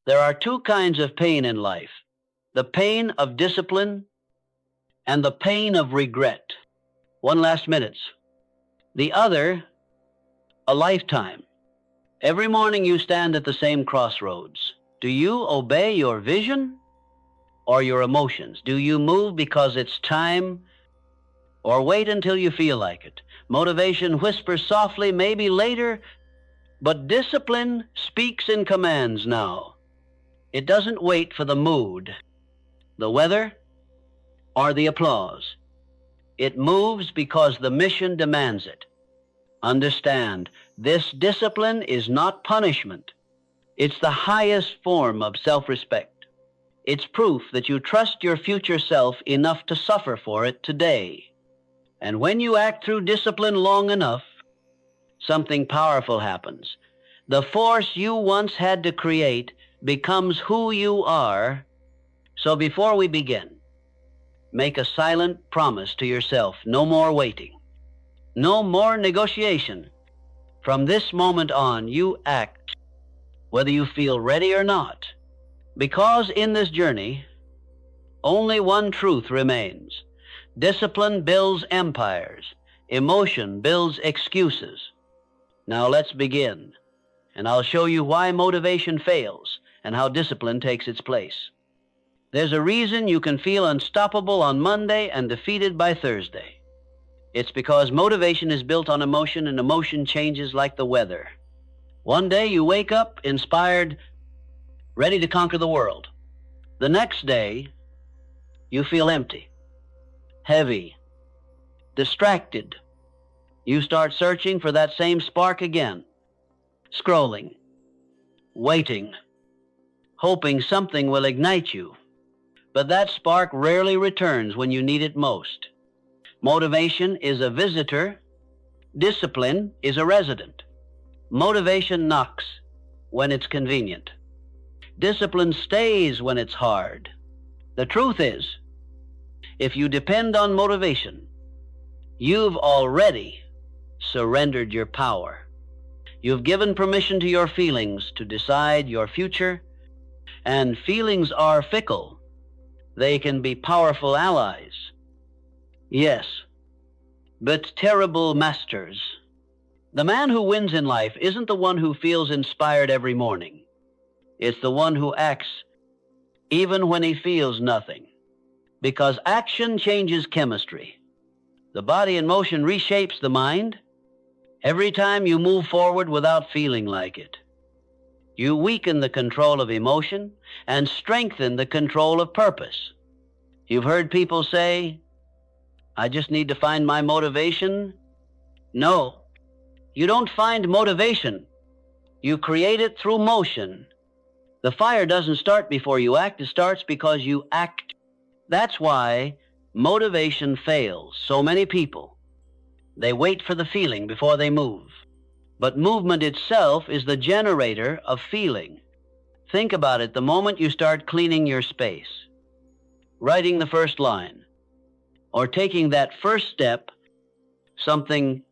There are two kinds of pain in life: the pain of discipline and the pain of regret. One last minute. The other, a lifetime. Every morning you stand at the same crossroads. Do you obey your vision or your emotions? Do you move because it's time or wait until you feel like it? Motivation whispers softly, maybe later, but discipline speaks in commands now. It doesn't wait for the mood, the weather, or the applause. It moves because the mission demands it. Understand, this discipline is not punishment. It's the highest form of self-respect. It's proof that you trust your future self enough to suffer for it today. And when you act through discipline long enough, something powerful happens. The force you once had to create becomes who you are. So before we begin, make a silent promise to yourself: no more waiting, no more negotiation. From this moment on, you act, whether you feel ready or not. Because in this journey, only one truth remains. Discipline builds empires. Emotion builds excuses. Now let's begin, and I'll show you why motivation fails and how discipline takes its place. There's a reason you can feel unstoppable on Monday and defeated by Thursday. It's because motivation is built on emotion, and emotion changes like the weather. One day you wake up inspired, ready to conquer the world. The next day, you feel empty, heavy, distracted. You start searching for that same spark again, scrolling, waiting, hoping something will ignite you. But that spark rarely returns when you need it most. Motivation is a visitor. Discipline is a resident. Motivation knocks when it's convenient. Discipline stays when it's hard. The truth is, if you depend on motivation, you've already surrendered your power. You've given permission to your feelings to decide your future, and feelings are fickle. They can be powerful allies. Yes, but terrible masters. The man who wins in life isn't the one who feels inspired every morning. It's the one who acts even when he feels nothing. Because action changes chemistry. The body in motion reshapes the mind. Every time you move forward without feeling like it, you weaken the control of emotion and strengthen the control of purpose. You've heard people say, "I just need to find my motivation." No, you don't find motivation. You create it through motion. The fire doesn't start before you act. It starts because you act. That's why motivation fails so many people. They wait for the feeling before they move. But movement itself is the generator of feeling. Think about it the moment you start cleaning your space, writing the first line, or taking that first step, something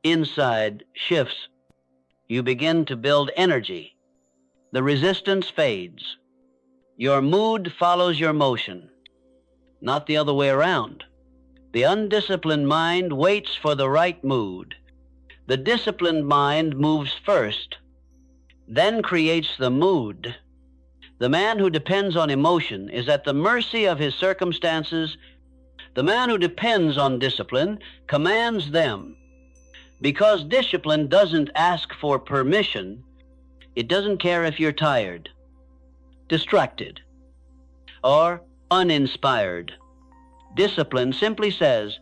inside shifts. You begin to build energy. The resistance fades. Your mood follows your motion, not the other way around. The undisciplined mind waits for the right mood. The disciplined mind moves first, then creates the mood. The man who depends on emotion is at the mercy of his circumstances. The man who depends on discipline commands them. Because discipline doesn't ask for permission, it doesn't care if you're tired, distracted, or uninspired. Discipline simply says,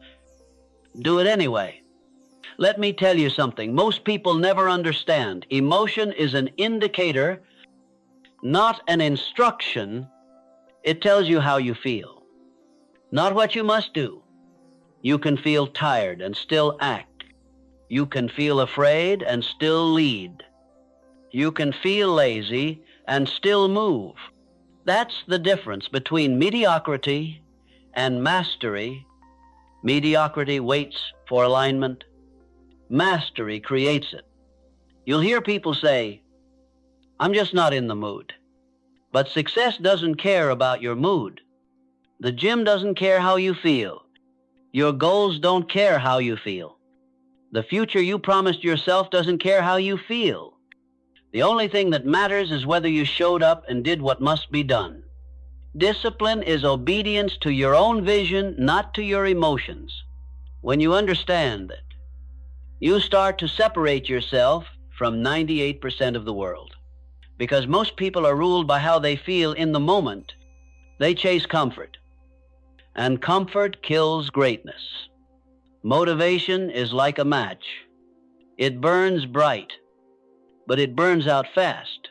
do it anyway. Let me tell you something most people never understand. Emotion is an indicator, not an instruction. It tells you how you feel, not what you must do. You can feel tired and still act. You can feel afraid and still lead. You can feel lazy and still move. That's the difference between mediocrity and mastery. Mediocrity waits for alignment. Mastery creates it. You'll hear people say, "I'm just not in the mood." But success doesn't care about your mood. The gym doesn't care how you feel. Your goals don't care how you feel. The future you promised yourself doesn't care how you feel. The only thing that matters is whether you showed up and did what must be done. Discipline is obedience to your own vision, not to your emotions. When you understand that, you start to separate yourself from 98% of the world. Because most people are ruled by how they feel in the moment. They chase comfort. And comfort kills greatness. Motivation is like a match. It burns bright, but it burns out fast.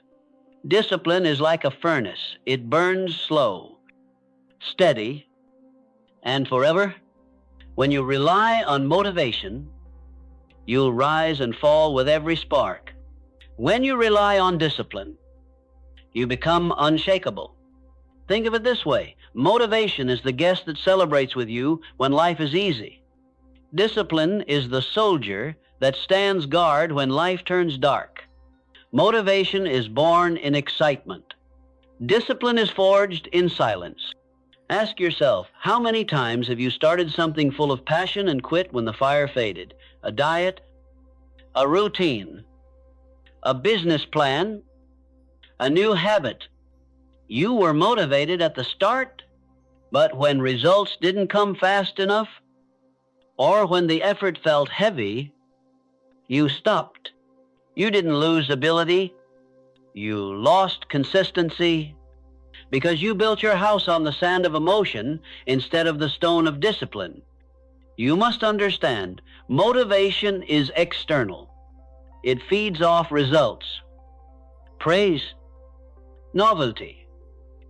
Discipline is like a furnace. It burns slow, steady, and forever. When you rely on motivation, you'll rise and fall with every spark. When you rely on discipline, you become unshakable. Think of it this way. Motivation is the guest that celebrates with you when life is easy. Discipline is the soldier that stands guard when life turns dark. Motivation is born in excitement. Discipline is forged in silence. Ask yourself, how many times have you started something full of passion and quit when the fire faded? A diet, a routine, a business plan, a new habit. You were motivated at the start, but when results didn't come fast enough, or when the effort felt heavy, you stopped. You didn't lose ability. You lost consistency because you built your house on the sand of emotion instead of the stone of discipline. You must understand, motivation is external. It feeds off results, praise, novelty.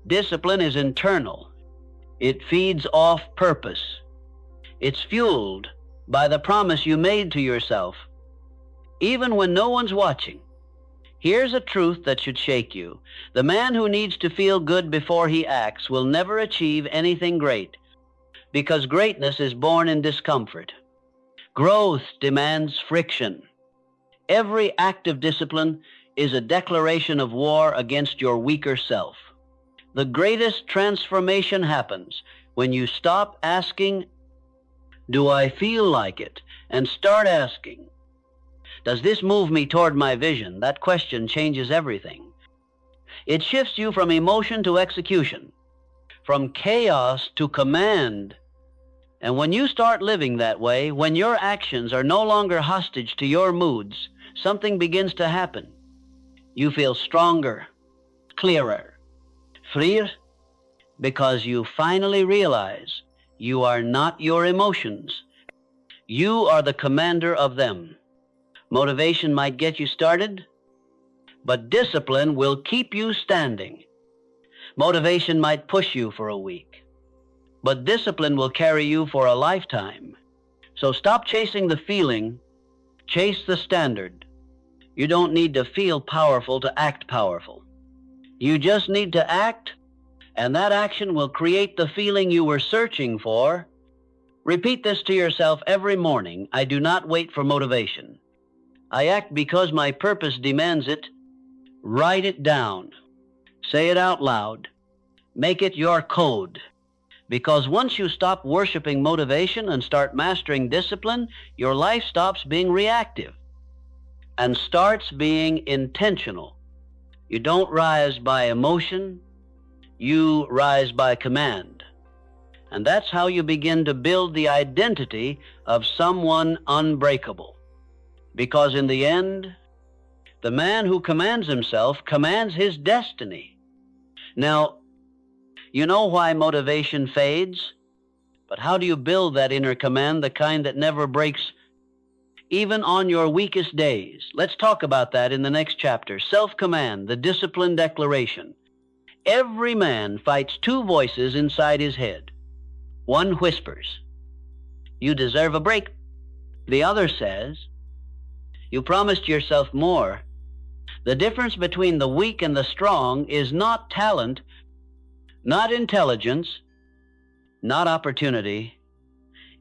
Discipline is internal. It feeds off purpose. It's fueled by the promise you made to yourself, even when no one's watching. Here's a truth that should shake you. The man who needs to feel good before he acts will never achieve anything great, because greatness is born in discomfort. Growth demands friction. Every act of discipline is a declaration of war against your weaker self. The greatest transformation happens when you stop asking, "Do I feel like it?" and start asking, "Does this move me toward my vision?" That question changes everything. It shifts you from emotion to execution, from chaos to command. And when you start living that way, when your actions are no longer hostage to your moods, something begins to happen. You feel stronger, clearer, freer, because you finally realize you are not your emotions. You are the commander of them. Motivation might get you started, but discipline will keep you standing. Motivation might push you for a week, but discipline will carry you for a lifetime. So stop chasing the feeling, chase the standard. You don't need to feel powerful to act powerful. You just need to act, and that action will create the feeling you were searching for. Repeat this to yourself every morning. I do not wait for motivation. I act because my purpose demands it. Write it down. Say it out loud. Make it your code. Because once you stop worshiping motivation and start mastering discipline, your life stops being reactive and starts being intentional. You don't rise by emotion, you rise by command. And that's how you begin to build the identity of someone unbreakable. Because in the end, the man who commands himself commands his destiny. Now, you know why motivation fades? But how do you build that inner command, the kind that never breaks even on your weakest days? Let's talk about that in the next chapter. Self-command, the discipline declaration. Every man fights two voices inside his head. One whispers, "You deserve a break." The other says, "You promised yourself more." The difference between the weak and the strong is not talent, not intelligence, not opportunity.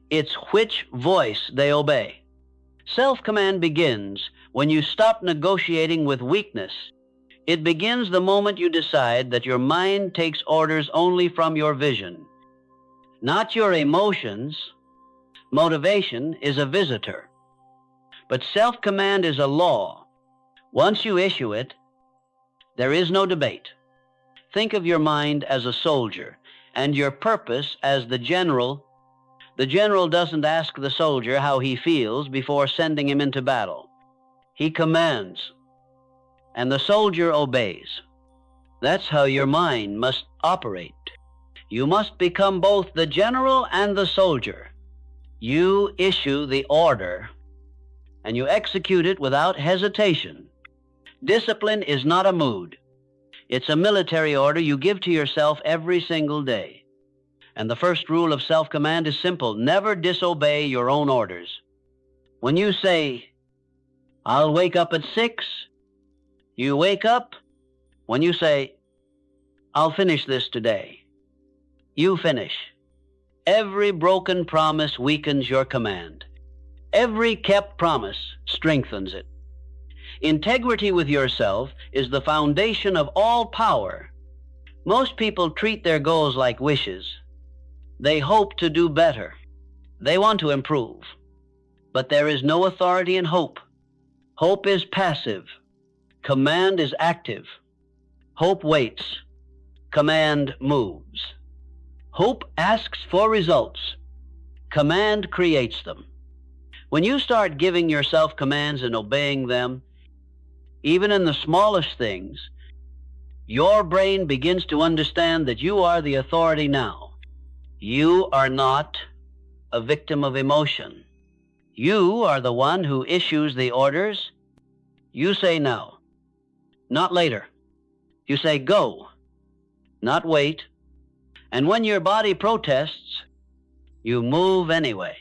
It's which voice they obey. Self-command begins when you stop negotiating with weakness. It begins the moment you decide that your mind takes orders only from your vision, not your emotions. Motivation is a visitor, but self-command is a law. Once you issue it, there is no debate. Think of your mind as a soldier and your purpose as the general. The general doesn't ask the soldier how he feels before sending him into battle. He commands, and the soldier obeys. That's how your mind must operate. You must become both the general and the soldier. You issue the order, and you execute it without hesitation. Discipline is not a mood. It's a military order you give to yourself every single day. And the first rule of self-command is simple: never disobey your own orders. When you say, "I'll wake up at 6," you wake up. When you say, "I'll finish this today," you finish. Every broken promise weakens your command. Every kept promise strengthens it. Integrity with yourself is the foundation of all power. Most people treat their goals like wishes. They hope to do better. They want to improve. But there is no authority in hope. Hope is passive. Command is active. Hope waits. Command moves. Hope asks for results. Command creates them. When you start giving yourself commands and obeying them, even in the smallest things, your brain begins to understand that you are the authority now. You are not a victim of emotion. You are the one who issues the orders. You say now, not later. You say go, not wait. And when your body protests, you move anyway.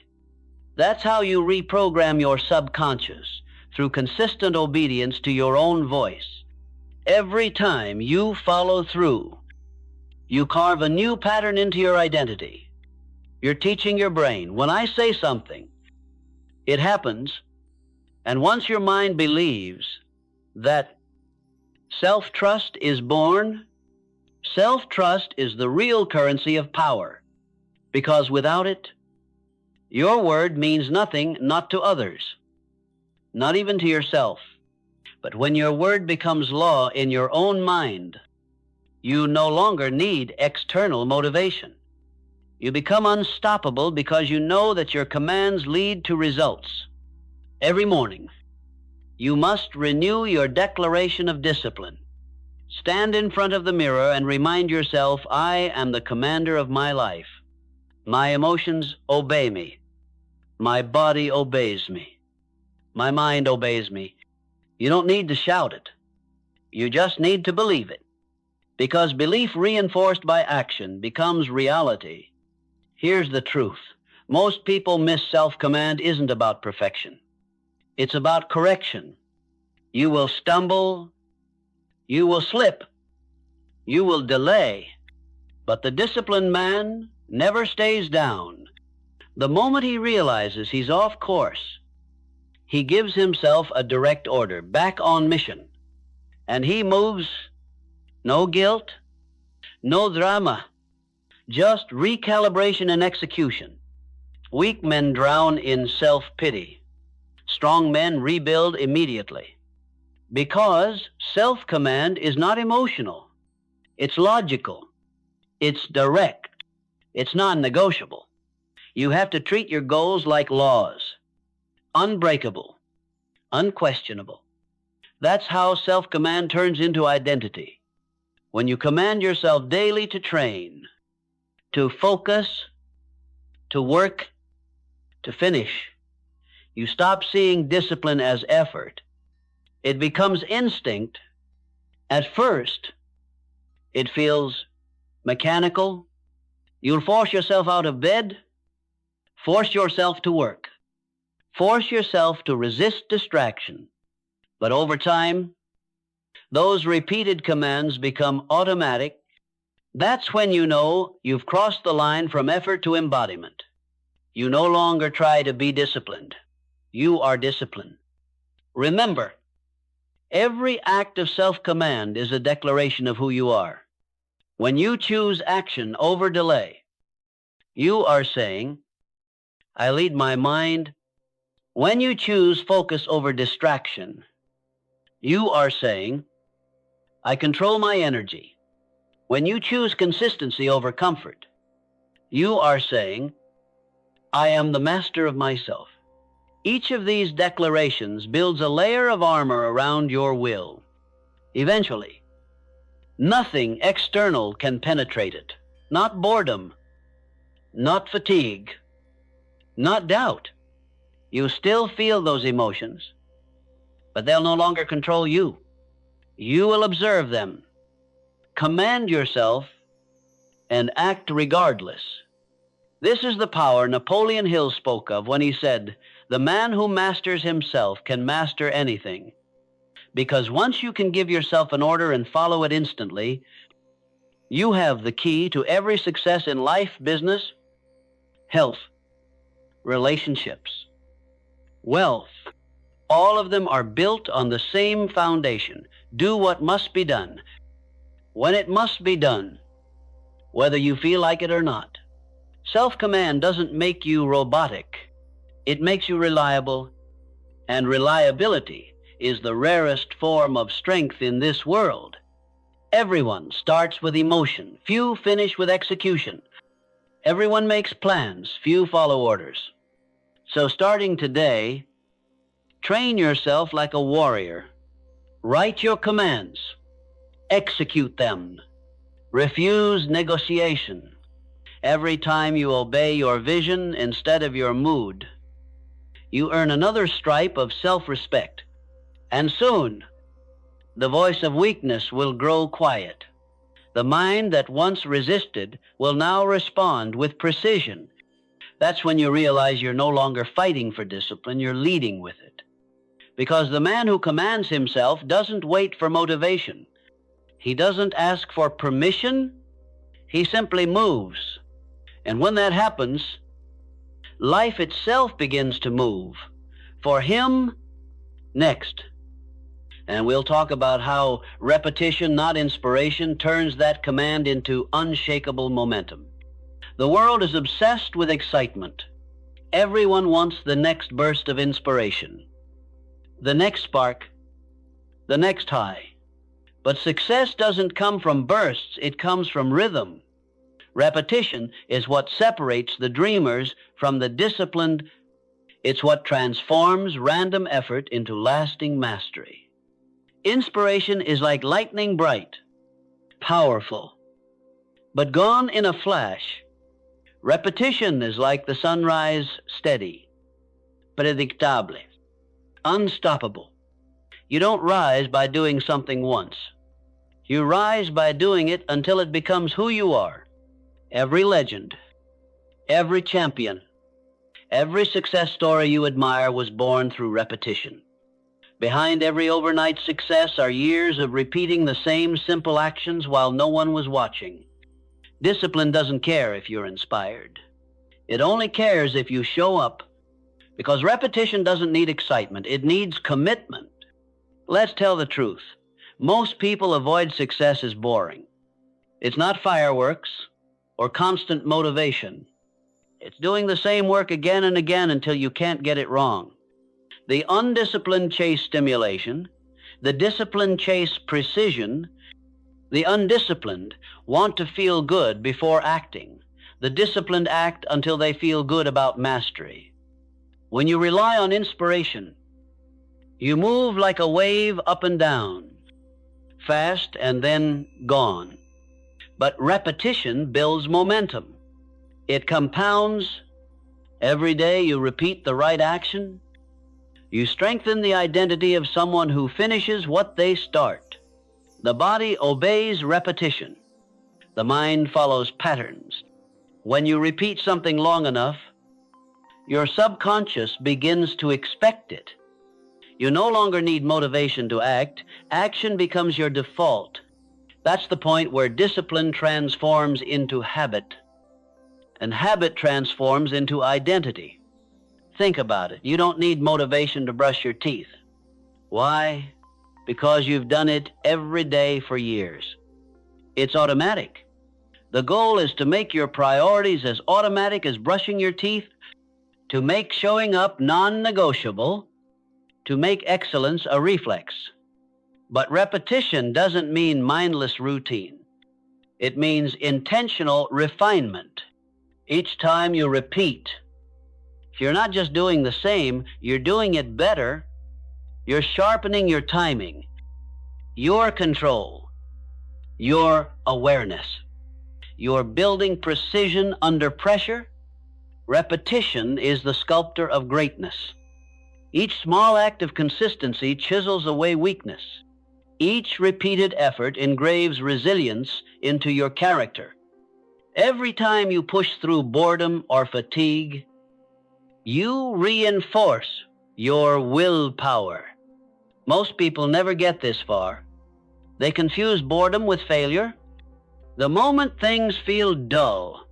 That's how you reprogram your subconscious, through consistent obedience to your own voice. Every time you follow through, you carve a new pattern into your identity. You're teaching your brain, when I say something, it happens. And once your mind believes that self-trust is born, self-trust is the real currency of power, because without it, your word means nothing, not to others, not even to yourself. But when your word becomes law in your own mind, you no longer need external motivation. You become unstoppable because you know that your commands lead to results. Every morning, you must renew your declaration of discipline. Stand in front of the mirror and remind yourself, I am the commander of my life. My emotions obey me. My body obeys me. My mind obeys me. You don't need to shout it. You just need to believe it. Because belief reinforced by action becomes reality. Here's the truth. Most people miss self-command isn't about perfection. It's about correction. You will stumble. You will slip. You will delay. But the disciplined man never stays down. The moment he realizes he's off course, he gives himself a direct order, back on mission. And he moves, no guilt, no drama, just recalibration and execution. Weak men drown in self-pity. Strong men rebuild immediately. Because self-command is not emotional. It's logical. It's direct. It's non-negotiable. You have to treat your goals like laws. Unbreakable. Unquestionable. That's how self-command turns into identity. When you command yourself daily to train, to focus, to work, to finish, you stop seeing discipline as effort. It becomes instinct. At first, it feels mechanical. You'll force yourself out of bed, force yourself to work, force yourself to resist distraction. But over time, those repeated commands become automatic. That's when you know you've crossed the line from effort to embodiment. You no longer try to be disciplined. You are disciplined. Remember, Every act of self-command is a declaration of who you are. When you choose action over delay, you are saying, I lead my mind. When you choose focus over distraction, you are saying, I control my energy. When you choose consistency over comfort, you are saying, I am the master of myself. Each of these declarations builds a layer of armor around your will. Eventually, nothing external can penetrate it. Not boredom, not fatigue, not doubt. You still feel those emotions, but they'll no longer control you. You will observe them, command yourself, and act regardless. This is the power Napoleon Hill spoke of when he said, the man who masters himself can master anything. Because once you can give yourself an order and follow it instantly, you have the key to every success in life, business, health, relationships, wealth. All of them are built on the same foundation. Do what must be done, when it must be done, whether you feel like it or not. Self-command doesn't make you robotic. It makes you reliable, and reliability is the rarest form of strength in this world. Everyone starts with emotion. Few finish with execution. Everyone makes plans. Few follow orders. So starting today, train yourself like a warrior. Write your commands. Execute them. Refuse negotiation. Every time you obey your vision instead of your mood, you earn another stripe of self-respect. And soon, the voice of weakness will grow quiet. The mind that once resisted will now respond with precision. That's when you realize you're no longer fighting for discipline, you're leading with it. Because the man who commands himself doesn't wait for motivation. He doesn't ask for permission. He simply moves. And when that happens, life itself begins to move. For him, next. And we'll talk about how repetition, not inspiration, turns that command into unshakable momentum. The world is obsessed with excitement. Everyone wants the next burst of inspiration, the next spark, the next high. But success doesn't come from bursts, it comes from rhythm. Repetition is what separates the dreamers from the disciplined. It's what transforms random effort into lasting mastery. Inspiration is like lightning bright, powerful, but gone in a flash. Repetition is like the sunrise, steady, predictable, unstoppable. You don't rise by doing something once. You rise by doing it until it becomes who you are. Every legend, every champion, every success story you admire was born through repetition. Behind every overnight success are years of repeating the same simple actions while no one was watching. Discipline doesn't care if you're inspired. It only cares if you show up, because repetition doesn't need excitement. It needs commitment. Let's tell the truth. Most people avoid success as boring. It's not fireworks or constant motivation. It's doing the same work again and again until you can't get it wrong. The undisciplined chase stimulation. The disciplined chase precision. The undisciplined want to feel good before acting. The disciplined act until they feel good about mastery. When you rely on inspiration, you move like a wave up and down, fast and then gone. But repetition builds momentum. It compounds. Every day you repeat the right action. You strengthen the identity of someone who finishes what they start. The body obeys repetition. The mind follows patterns. When you repeat something long enough, your subconscious begins to expect it. You no longer need motivation to act. Action becomes your default. That's the point where discipline transforms into habit, and habit transforms into identity. Think about it. You don't need motivation to brush your teeth. Why? because you've done it every day for years. It's automatic. The goal is to make your priorities as automatic as brushing your teeth, to make showing up non-negotiable, to make excellence a reflex. But repetition doesn't mean mindless routine. It means intentional refinement. Each time you repeat, you're not just doing the same, you're doing it better. You're sharpening your timing, your control, your awareness. You're building precision under pressure. Repetition is the sculptor of greatness. Each small act of consistency chisels away weakness. Each repeated effort engraves resilience into your character. Every time you push through boredom or fatigue, you reinforce your willpower. Most people never get this far. They confuse boredom with failure. The moment things feel dull,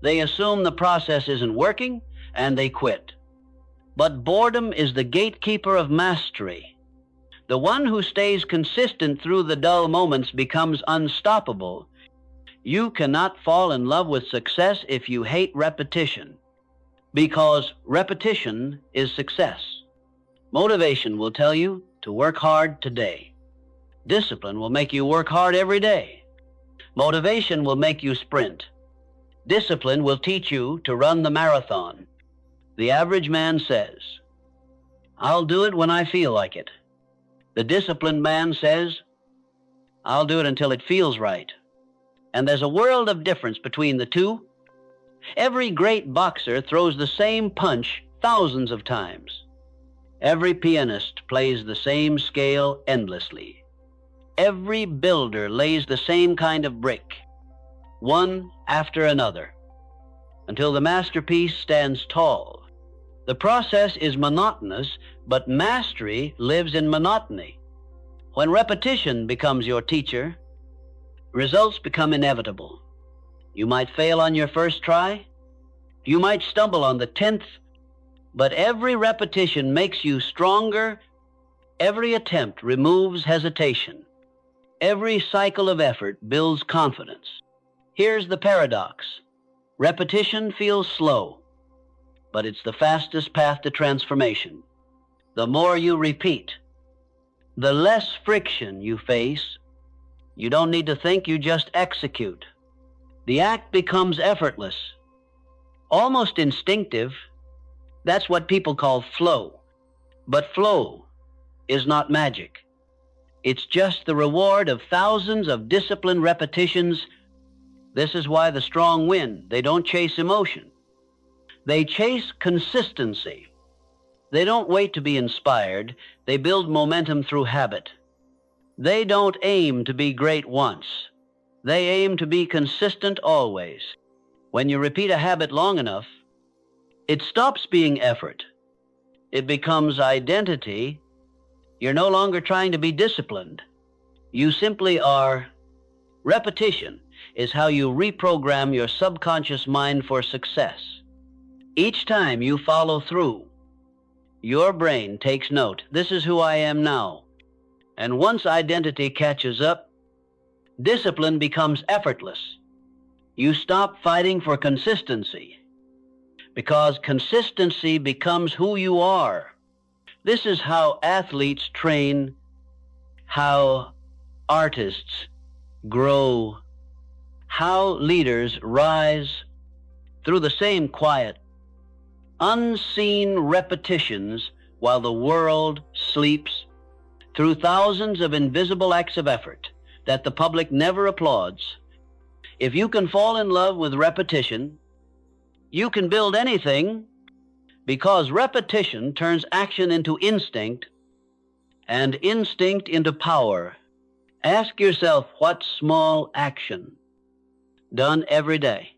they assume the process isn't working and they quit. But boredom is the gatekeeper of mastery. The one who stays consistent through the dull moments becomes unstoppable. You cannot fall in love with success if you hate repetition, because repetition is success. Motivation will tell you to work hard today. Discipline will make you work hard every day. Motivation will make you sprint. Discipline will teach you to run the marathon. The average man says, "I'll do it when I feel like it." The disciplined man says, "I'll do it until it feels right." And there's a world of difference between the two. Every great boxer throws the same punch thousands of times. Every pianist plays the same scale endlessly. Every builder lays the same kind of brick, one after another, until the masterpiece stands tall. The process is monotonous, but mastery lives in monotony. When repetition becomes your teacher, results become inevitable. You might fail on your first try. You might stumble on the 10th, but every repetition makes you stronger. Every attempt removes hesitation. Every cycle of effort builds confidence. Here's the paradox. Repetition feels slow, but it's the fastest path to transformation. The more you repeat, the less friction you face. You don't need to think, you just execute. The act becomes effortless, almost instinctive. That's what people call flow. But flow is not magic. It's just the reward of thousands of disciplined repetitions. This is why the strong win. They don't chase emotion. They chase consistency. They don't wait to be inspired. They build momentum through habit. They don't aim to be great once. They aim to be consistent always. When you repeat a habit long enough, it stops being effort. It becomes identity. You're no longer trying to be disciplined. You simply are. Repetition is how you reprogram your subconscious mind for success. Each time you follow through, your brain takes note. This is who I am now. And once identity catches up, discipline becomes effortless. You stop fighting for consistency, because consistency becomes who you are. This is how athletes train, how artists grow, how leaders rise through the same quiet, unseen repetitions while the world sleeps, through thousands of invisible acts of effort that the public never applauds. If you can fall in love with repetition, you can build anything, because repetition turns action into instinct and instinct into power. Ask yourself, what small action, done every day,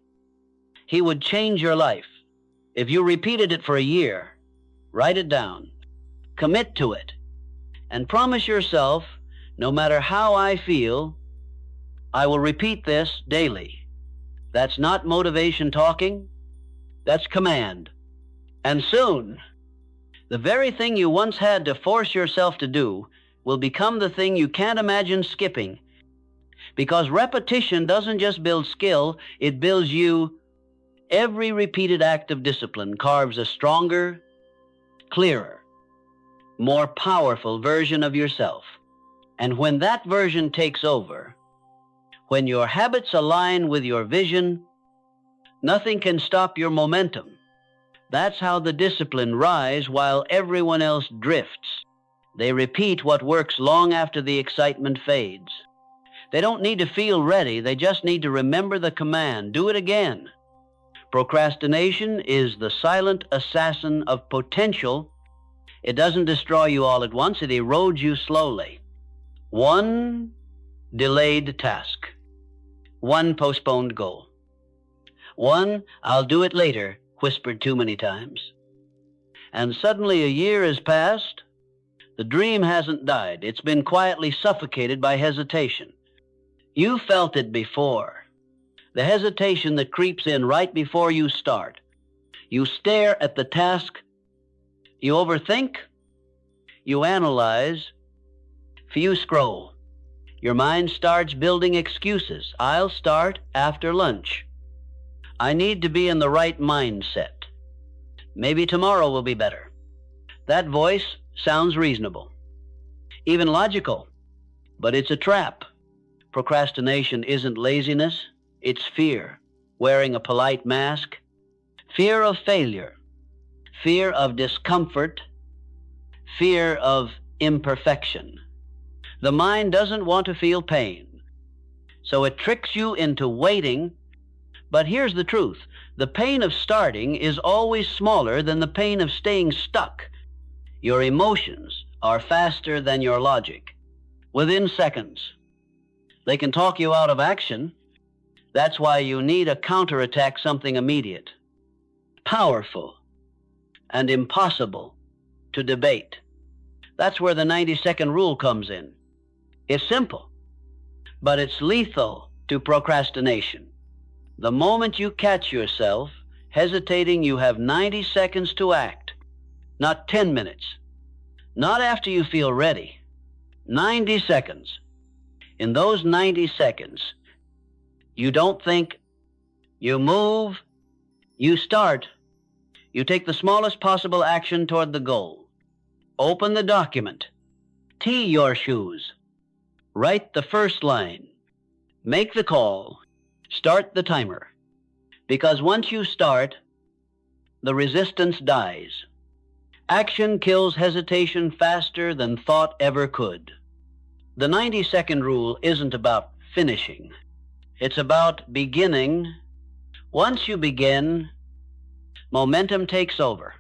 he would change your life? If you repeated it for a year, write it down, commit to it, and promise yourself, no matter how I feel, I will repeat this daily. That's not motivation talking, that's command. And soon, the very thing you once had to force yourself to do will become the thing you can't imagine skipping. Because repetition doesn't just build skill, it builds you. Every repeated act of discipline carves a stronger, clearer, more powerful version of yourself. And when that version takes over, when your habits align with your vision, nothing can stop your momentum. That's how the discipline rise while everyone else drifts. They repeat what works long after the excitement fades. They don't need to feel ready, they just need to remember the command. Do it again. Procrastination is the silent assassin of potential. It doesn't destroy you all at once, it erodes you slowly. One delayed task. One postponed goal. One, "I'll do it later," whispered too many times. And suddenly a year has passed. The dream hasn't died. It's been quietly suffocated by hesitation. You felt it before. The hesitation that creeps in right before you start. You stare at the task. You overthink. You analyze. You scroll. Your mind starts building excuses. "I'll start after lunch. I need to be in the right mindset. Maybe tomorrow will be better." That voice sounds reasonable, even logical, but it's a trap. Procrastination isn't laziness, it's fear, wearing a polite mask, fear of failure, fear of discomfort, fear of imperfection. The mind doesn't want to feel pain, so it tricks you into waiting. But here's the truth. The pain of starting is always smaller than the pain of staying stuck. Your emotions are faster than your logic. Within seconds, they can talk you out of action. That's why you need a counterattack, something immediate, powerful, and impossible to debate. That's where the 90-second rule comes in. It's simple, but it's lethal to procrastination. The moment you catch yourself hesitating, you have 90 seconds to act, not 10 minutes, not after you feel ready. 90 seconds. In those 90 seconds, you don't think, you move, you start, you take the smallest possible action toward the goal. Open the document, tee your shoes, write the first line, make the call, start the timer. Because once you start, the resistance dies. Action kills hesitation faster than thought ever could. The 90-second rule isn't about finishing. It's about beginning. Once you begin, momentum takes over.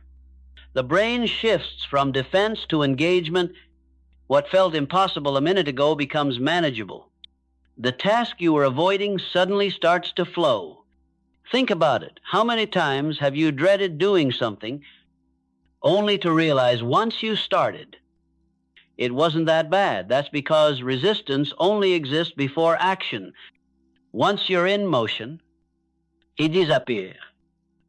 The brain shifts from defense to engagement. What felt impossible a minute ago becomes manageable. The task you were avoiding suddenly starts to flow. Think about it. How many times have you dreaded doing something only to realize once you started, it wasn't that bad? That's because resistance only exists before action. Once you're in motion, it disappears.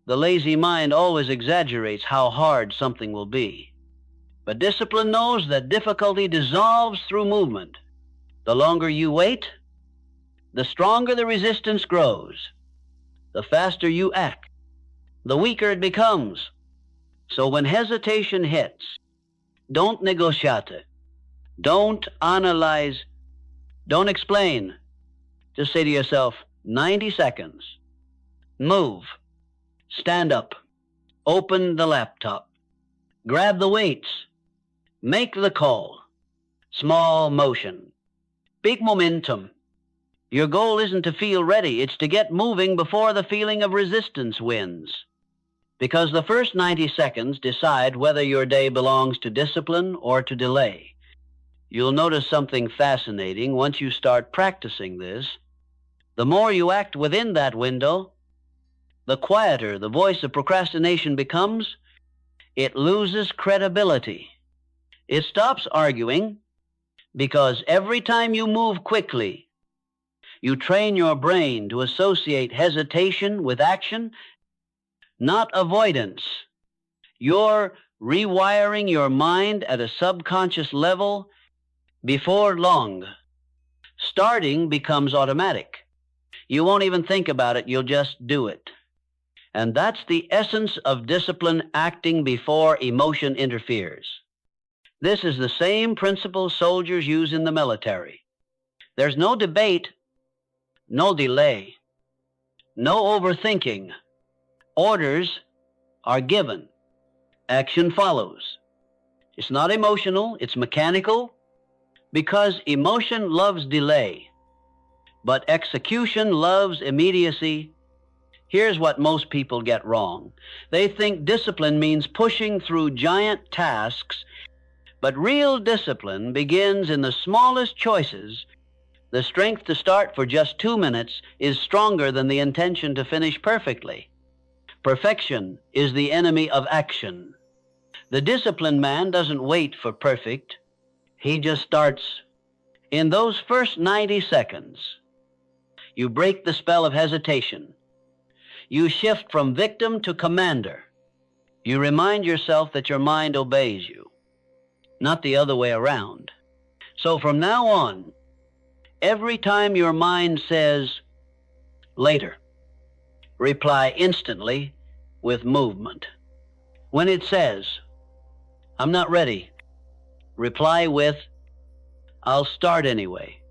The lazy mind always exaggerates how hard something will be. But discipline knows that difficulty dissolves through movement. The longer you wait, the stronger the resistance grows. The faster you act, the weaker it becomes. So when hesitation hits, don't negotiate, don't analyze, don't explain. Just say to yourself, 90 seconds. Move. Stand up. Open the laptop. Grab the weights. Make the call. Small motion. Big momentum. Your goal isn't to feel ready. It's to get moving before the feeling of resistance wins. Because the first 90 seconds decide whether your day belongs to discipline or to delay. You'll notice something fascinating once you start practicing this. The more you act within that window, the quieter the voice of procrastination becomes. It loses credibility. It stops arguing because every time you move quickly, you train your brain to associate hesitation with action, not avoidance. You're rewiring your mind at a subconscious level Before long, starting becomes automatic. You won't even think about it, you'll just do it. And that's the essence of discipline, acting before emotion interferes. This is the same principle soldiers use in the military. There's no debate, no delay, no overthinking. Orders are given. Action follows. It's not emotional, it's mechanical, because emotion loves delay, but execution loves immediacy. Here's what most people get wrong. They think discipline means pushing through giant tasks, but real discipline begins in the smallest choices. The strength to start for just 2 minutes is stronger than the intention to finish perfectly. Perfection is the enemy of action. The disciplined man doesn't wait for perfect. He just starts. In those first 90 seconds, you break the spell of hesitation. You shift from victim to commander. You remind yourself that your mind obeys you, not the other way around. So from now on, every time your mind says, later, reply instantly with movement. When it says, I'm not ready, reply with, I'll start anyway.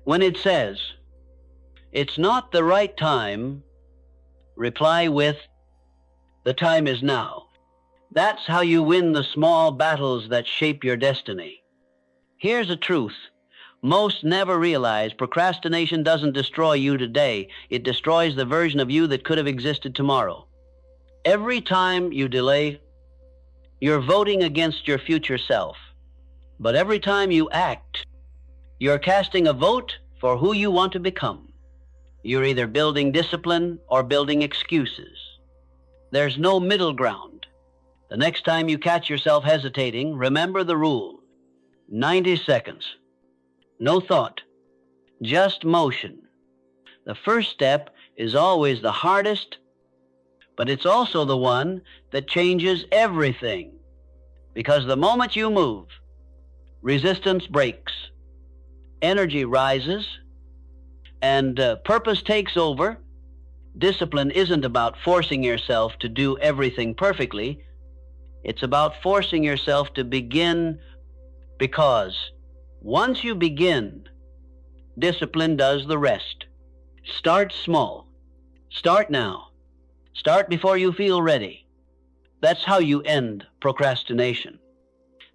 When it says, it's not the right time, reply with, the time is now. That's how you win the small battles that shape your destiny. Here's a truth. Most never realize procrastination doesn't destroy you today. It destroys the version of you that could have existed tomorrow. Every time you delay, you're voting against your future self. But every time you act, you're casting a vote for who you want to become. You're either building discipline or building excuses. There's no middle ground. The next time you catch yourself hesitating, remember the rule. 90 seconds. No thought, just motion. The first step is always the hardest, but it's also the one that changes everything. Because the moment you move, resistance breaks, energy rises, and purpose takes over. Discipline isn't about forcing yourself to do everything perfectly. It's about forcing yourself to begin, because once you begin, discipline does the rest. Start small. Start now. Start before you feel ready. That's how you end procrastination.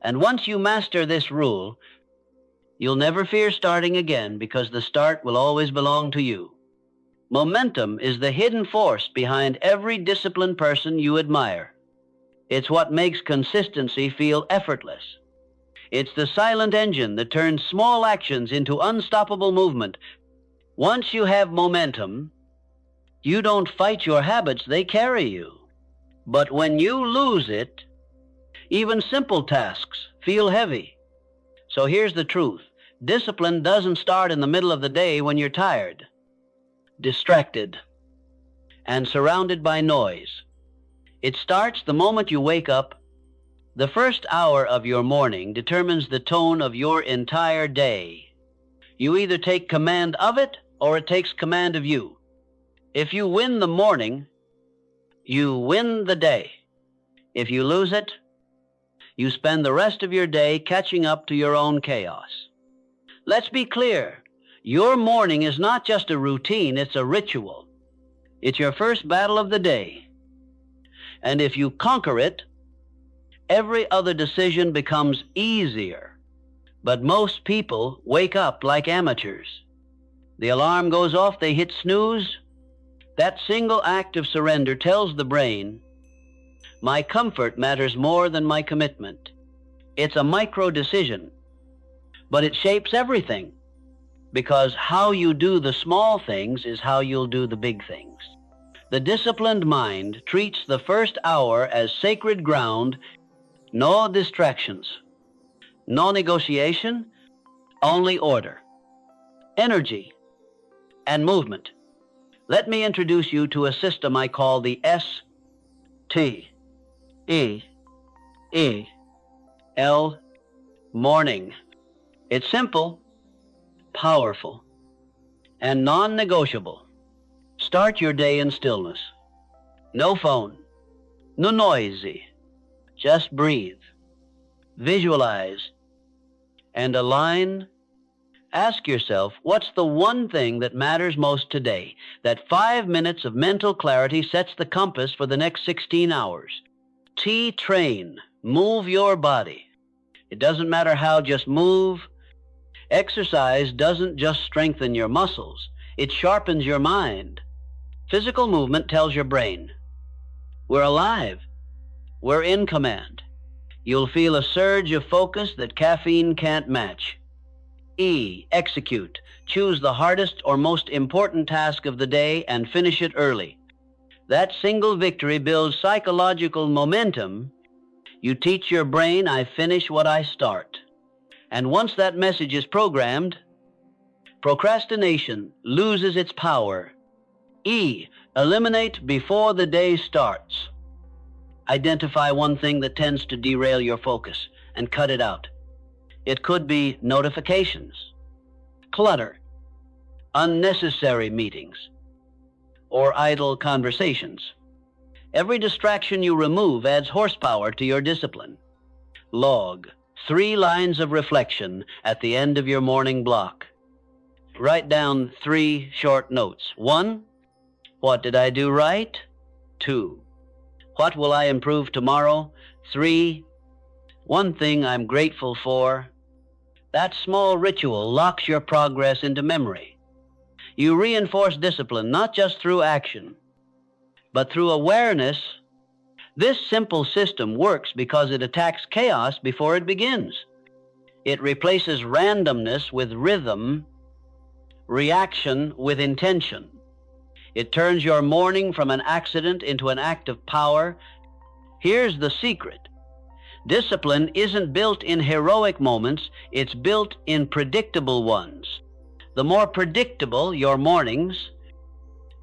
And once you master this rule, you'll never fear starting again, because the start will always belong to you. Momentum is the hidden force behind every disciplined person you admire. It's what makes consistency feel effortless. It's the silent engine that turns small actions into unstoppable movement. Once you have momentum, you don't fight your habits, they carry you. But when you lose it, even simple tasks feel heavy. So here's the truth. Discipline doesn't start in the middle of the day when you're tired, distracted, and surrounded by noise. It starts the moment you wake up. The first hour of your morning determines the tone of your entire day. You either take command of it or it takes command of you. If you win the morning, you win the day. If you lose it, you spend the rest of your day catching up to your own chaos. Let's be clear. Your morning is not just a routine, it's a ritual. It's your first battle of the day. And if you conquer it, every other decision becomes easier. But most people wake up like amateurs. The alarm goes off, they hit snooze. That single act of surrender tells the brain, my comfort matters more than my commitment. It's a micro decision, but it shapes everything, because how you do the small things is how you'll do the big things. The disciplined mind treats the first hour as sacred ground. No distractions, no negotiation, only order, energy, and movement. Let me introduce you to a system I call the S-T-E-E-L morning It's simple, powerful, and non-negotiable. Start your day in stillness. No phone, no noisy. Just breathe, visualize, and align. Ask yourself, what's the one thing that matters most today? That 5 minutes of mental clarity sets the compass for the next 16 hours. Train. Move your body. It doesn't matter how, just move. Exercise doesn't just strengthen your muscles, it sharpens your mind. Physical movement tells your brain, we're alive, we're in command. You'll feel a surge of focus that caffeine can't match. Execute. Choose the hardest or most important task of the day and finish it early. That single victory builds psychological momentum. You teach your brain, I finish what I start. And once that message is programmed, procrastination loses its power. Eliminate before the day starts. Identify one thing that tends to derail your focus and cut it out. It could be notifications, clutter, unnecessary meetings, or idle conversations. Every distraction you remove adds horsepower to your discipline. Log 3 lines of reflection at the end of your morning block. Write down 3 short notes. 1, what did I do right? 2, what will I improve tomorrow? 3, one thing I'm grateful for. That small ritual locks your progress into memory. You reinforce discipline not just through action, but through awareness. This simple system works because it attacks chaos before it begins. It replaces randomness with rhythm, reaction with intention. It turns your morning from an accident into an act of power. Here's the secret. Discipline isn't built in heroic moments, it's built in predictable ones. The more predictable your mornings,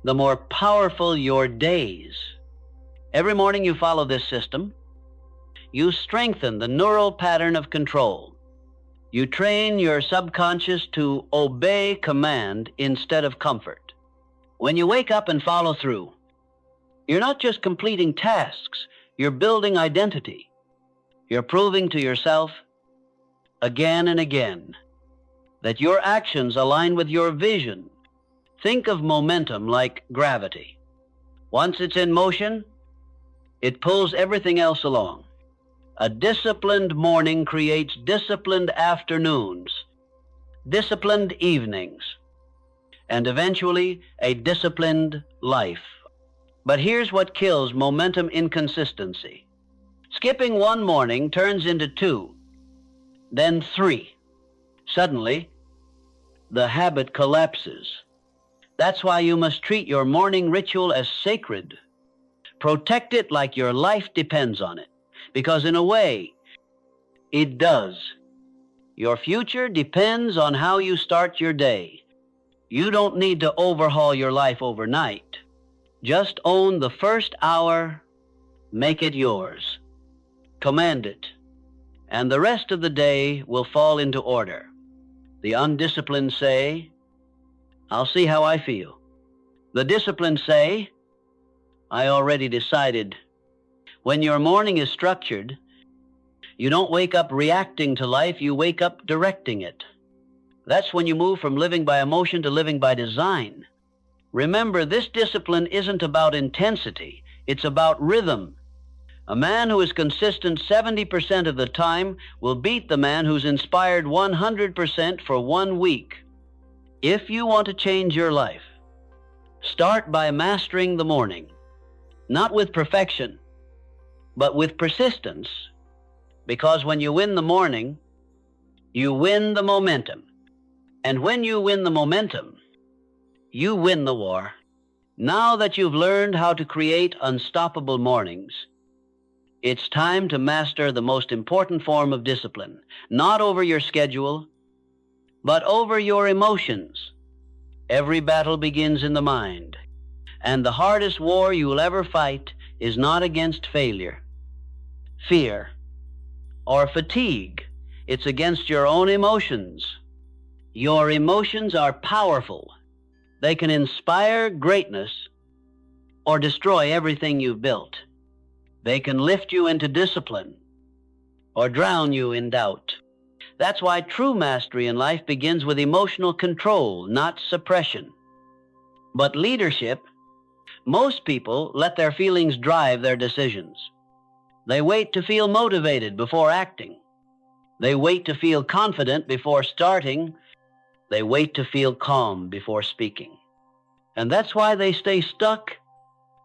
the more powerful your days. Every morning you follow this system, you strengthen the neural pattern of control. You train your subconscious to obey command instead of comfort. When you wake up and follow through, you're not just completing tasks, you're building identity. You're proving to yourself again and again that your actions align with your vision. Think of momentum like gravity. Once it's in motion, it pulls everything else along. A disciplined morning creates disciplined afternoons, disciplined evenings, and eventually a disciplined life. But here's what kills momentum inconsistency. Skipping one morning turns into 2, then 3. Suddenly, the habit collapses. That's why you must treat your morning ritual as sacred. Protect it like your life depends on it, because in a way, it does. Your future depends on how you start your day. You don't need to overhaul your life overnight. Just own the first hour, make it yours. Command it, and the rest of the day will fall into order. The undisciplined say, I'll see how I feel. The disciplined say, I already decided. When your morning is structured, you don't wake up reacting to life, you wake up directing it. That's when you move from living by emotion to living by design. Remember, this discipline isn't about intensity, it's about rhythm. A man who is consistent 70% of the time will beat the man who's inspired 100% for 1 week. If you want to change your life, start by mastering the morning, not with perfection, but with persistence. Because when you win the morning, you win the momentum. And when you win the momentum, you win the war. Now that you've learned how to create unstoppable mornings, it's time to master the most important form of discipline, not over your schedule, but over your emotions. Every battle begins in the mind, and the hardest war you will ever fight is not against failure, fear, or fatigue. It's against your own emotions. Your emotions are powerful. They can inspire greatness or destroy everything you've built. They can lift you into discipline or drown you in doubt. That's why true mastery in life begins with emotional control, not suppression. But leadership, most people let their feelings drive their decisions. They wait to feel motivated before acting. They wait to feel confident before starting. They wait to feel calm before speaking. And that's why they stay stuck.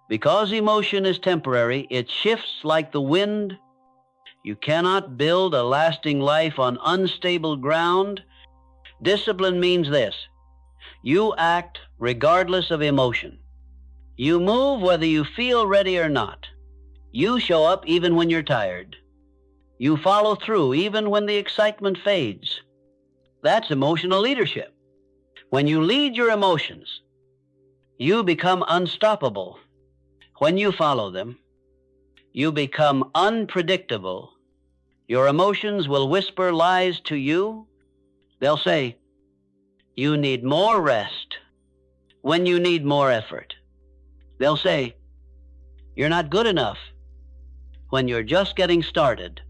Because emotion is temporary, it shifts like the wind. You cannot build a lasting life on unstable ground. Discipline means this: you act regardless of emotion. You move whether you feel ready or not. You show up even when you're tired. You follow through even when the excitement fades. That's emotional leadership. When you lead your emotions, you become unstoppable. When you follow them, you become unpredictable. Your emotions will whisper lies to you. They'll say, you need more rest when you need more effort. They'll say, you're not good enough when you're just getting started.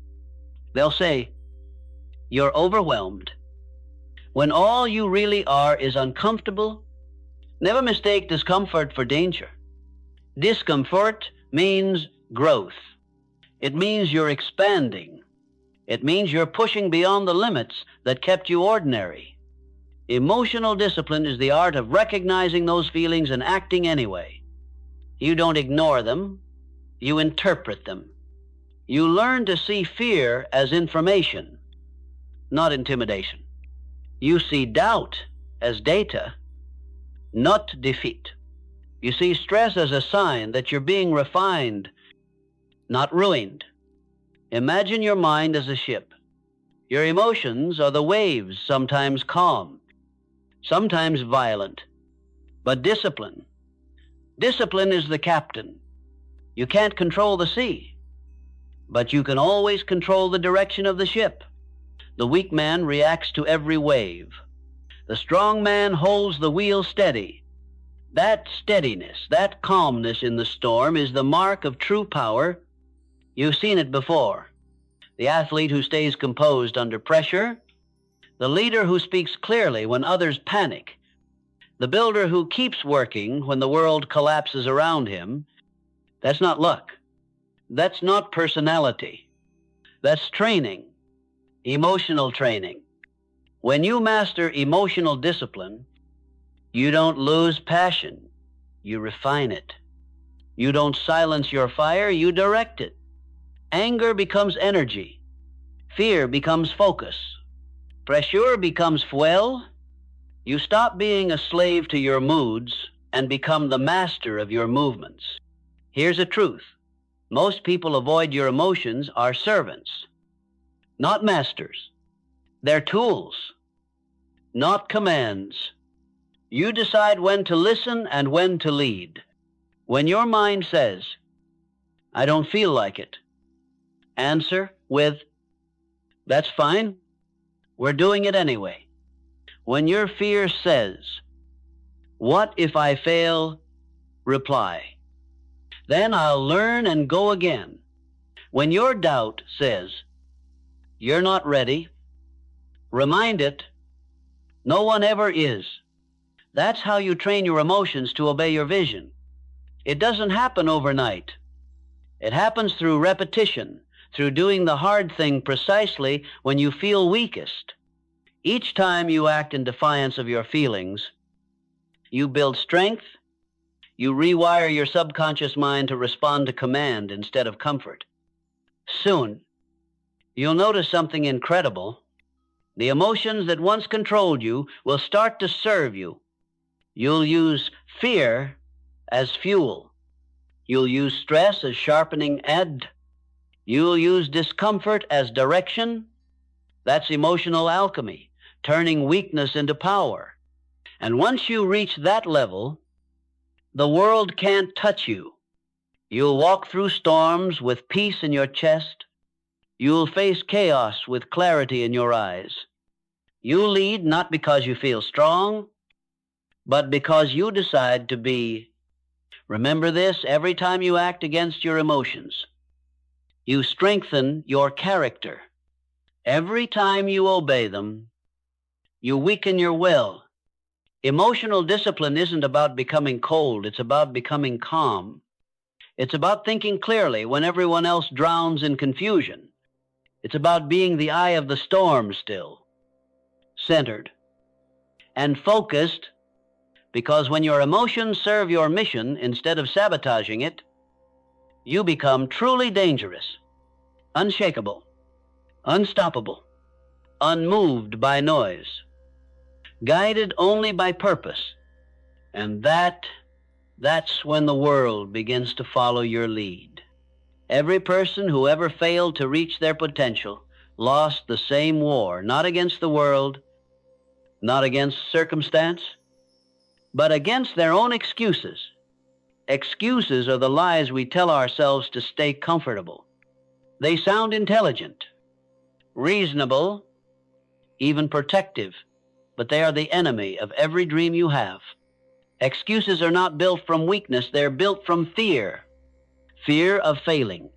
They'll say, you're overwhelmed when all you really are is uncomfortable. Never mistake discomfort for danger. Discomfort means growth. It means you're expanding. It means you're pushing beyond the limits that kept you ordinary. Emotional discipline is the art of recognizing those feelings and acting anyway. You don't ignore them. You interpret them. You learn to see fear as information, not intimidation. You see doubt as data, not defeat. You see stress as a sign that you're being refined, not ruined. Imagine your mind as a ship. Your emotions are the waves, sometimes calm, sometimes violent. But discipline is the captain. You can't control the sea, but you can always control the direction of the ship. The weak man reacts to every wave. The strong man holds the wheel steady. That steadiness, that calmness in the storm is the mark of true power. You've seen it before. The athlete who stays composed under pressure, the leader who speaks clearly when others panic, the builder who keeps working when the world collapses around him. That's not luck. That's not personality. That's training, emotional training. When you master emotional discipline, you don't lose passion, you refine it. You don't silence your fire, you direct it. Anger becomes energy. Fear becomes focus. Pressure becomes fuel. You stop being a slave to your moods and become the master of your movements. Here's a truth. Most people avoid your emotions are servants, not masters. They're tools, not commands. You decide when to listen and when to lead. When your mind says, I don't feel like it, answer with, that's fine. We're doing it anyway. When your fear says, what if I fail? Reply, then I'll learn and go again. When your doubt says, you're not ready, remind it, no one ever is. That's how you train your emotions to obey your vision. It doesn't happen overnight. It happens through repetition, through doing the hard thing precisely when you feel weakest. Each time you act in defiance of your feelings, you build strength. You rewire your subconscious mind to respond to command instead of comfort. Soon, you'll notice something incredible. The emotions that once controlled you will start to serve you. You'll use fear as fuel. You'll use stress as sharpening edge. You'll use discomfort as direction. That's emotional alchemy, turning weakness into power. And once you reach that level, the world can't touch you. You'll walk through storms with peace in your chest. You'll face chaos with clarity in your eyes. You lead not because you feel strong, but because you decide to be. Remember this, every time you act against your emotions, you strengthen your character. Every time you obey them, you weaken your will. Emotional discipline isn't about becoming cold, it's about becoming calm. It's about thinking clearly when everyone else drowns in confusion. It's about being the eye of the storm still, centered and focused, because when your emotions serve your mission instead of sabotaging it, you become truly dangerous, unshakable, unstoppable, unmoved by noise, guided only by purpose. And that's when the world begins to follow your lead. Every person who ever failed to reach their potential lost the same war, not against the world, not against circumstance, but against their own excuses. Excuses are the lies we tell ourselves to stay comfortable. They sound intelligent, reasonable, even protective, but they are the enemy of every dream you have. Excuses are not built from weakness, they're built from fear. Fear of failing,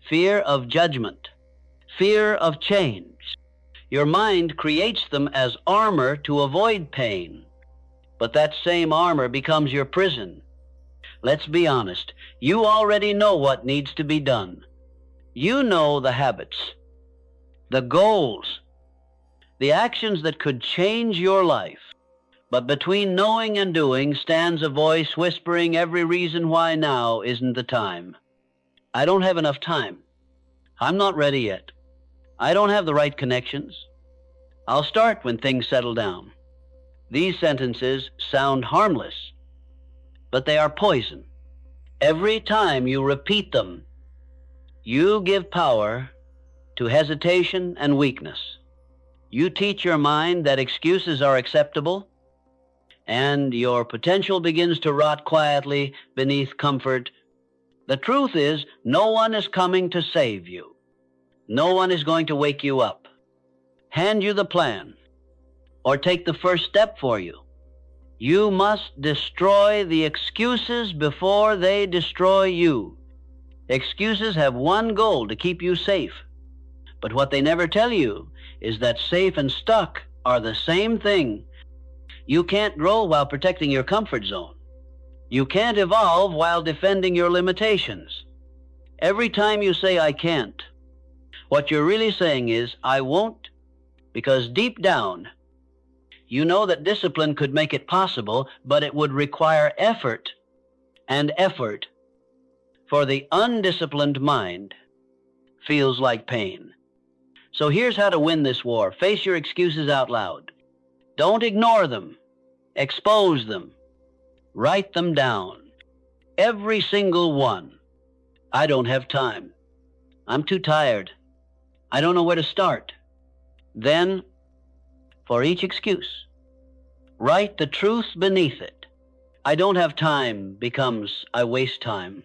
fear of judgment, fear of change. Your mind creates them as armor to avoid pain, but that same armor becomes your prison. Let's be honest, you already know what needs to be done. You know the habits, the goals, the actions that could change your life. But between knowing and doing stands a voice whispering every reason why now isn't the time. I don't have enough time. I'm not ready yet. I don't have the right connections. I'll start when things settle down. These sentences sound harmless, but they are poison. Every time you repeat them, you give power to hesitation and weakness. You teach your mind that excuses are acceptable, and your potential begins to rot quietly beneath comfort. The truth is, no one is coming to save you. No one is going to wake you up, hand you the plan, or take the first step for you. You must destroy the excuses before they destroy you. Excuses have one goal: to keep you safe. But what they never tell you is that safe and stuck are the same thing. You can't grow while protecting your comfort zone. You can't evolve while defending your limitations. Every time you say, I can't, what you're really saying is, I won't, because deep down, you know that discipline could make it possible, but it would require effort, and effort, for the undisciplined mind, feels like pain. So here's how to win this war. Face your excuses out loud. Don't ignore them. Expose them. Write them down. Every single one. I don't have time. I'm too tired. I don't know where to start. Then, for each excuse, write the truth beneath it. I don't have time becomes I waste time.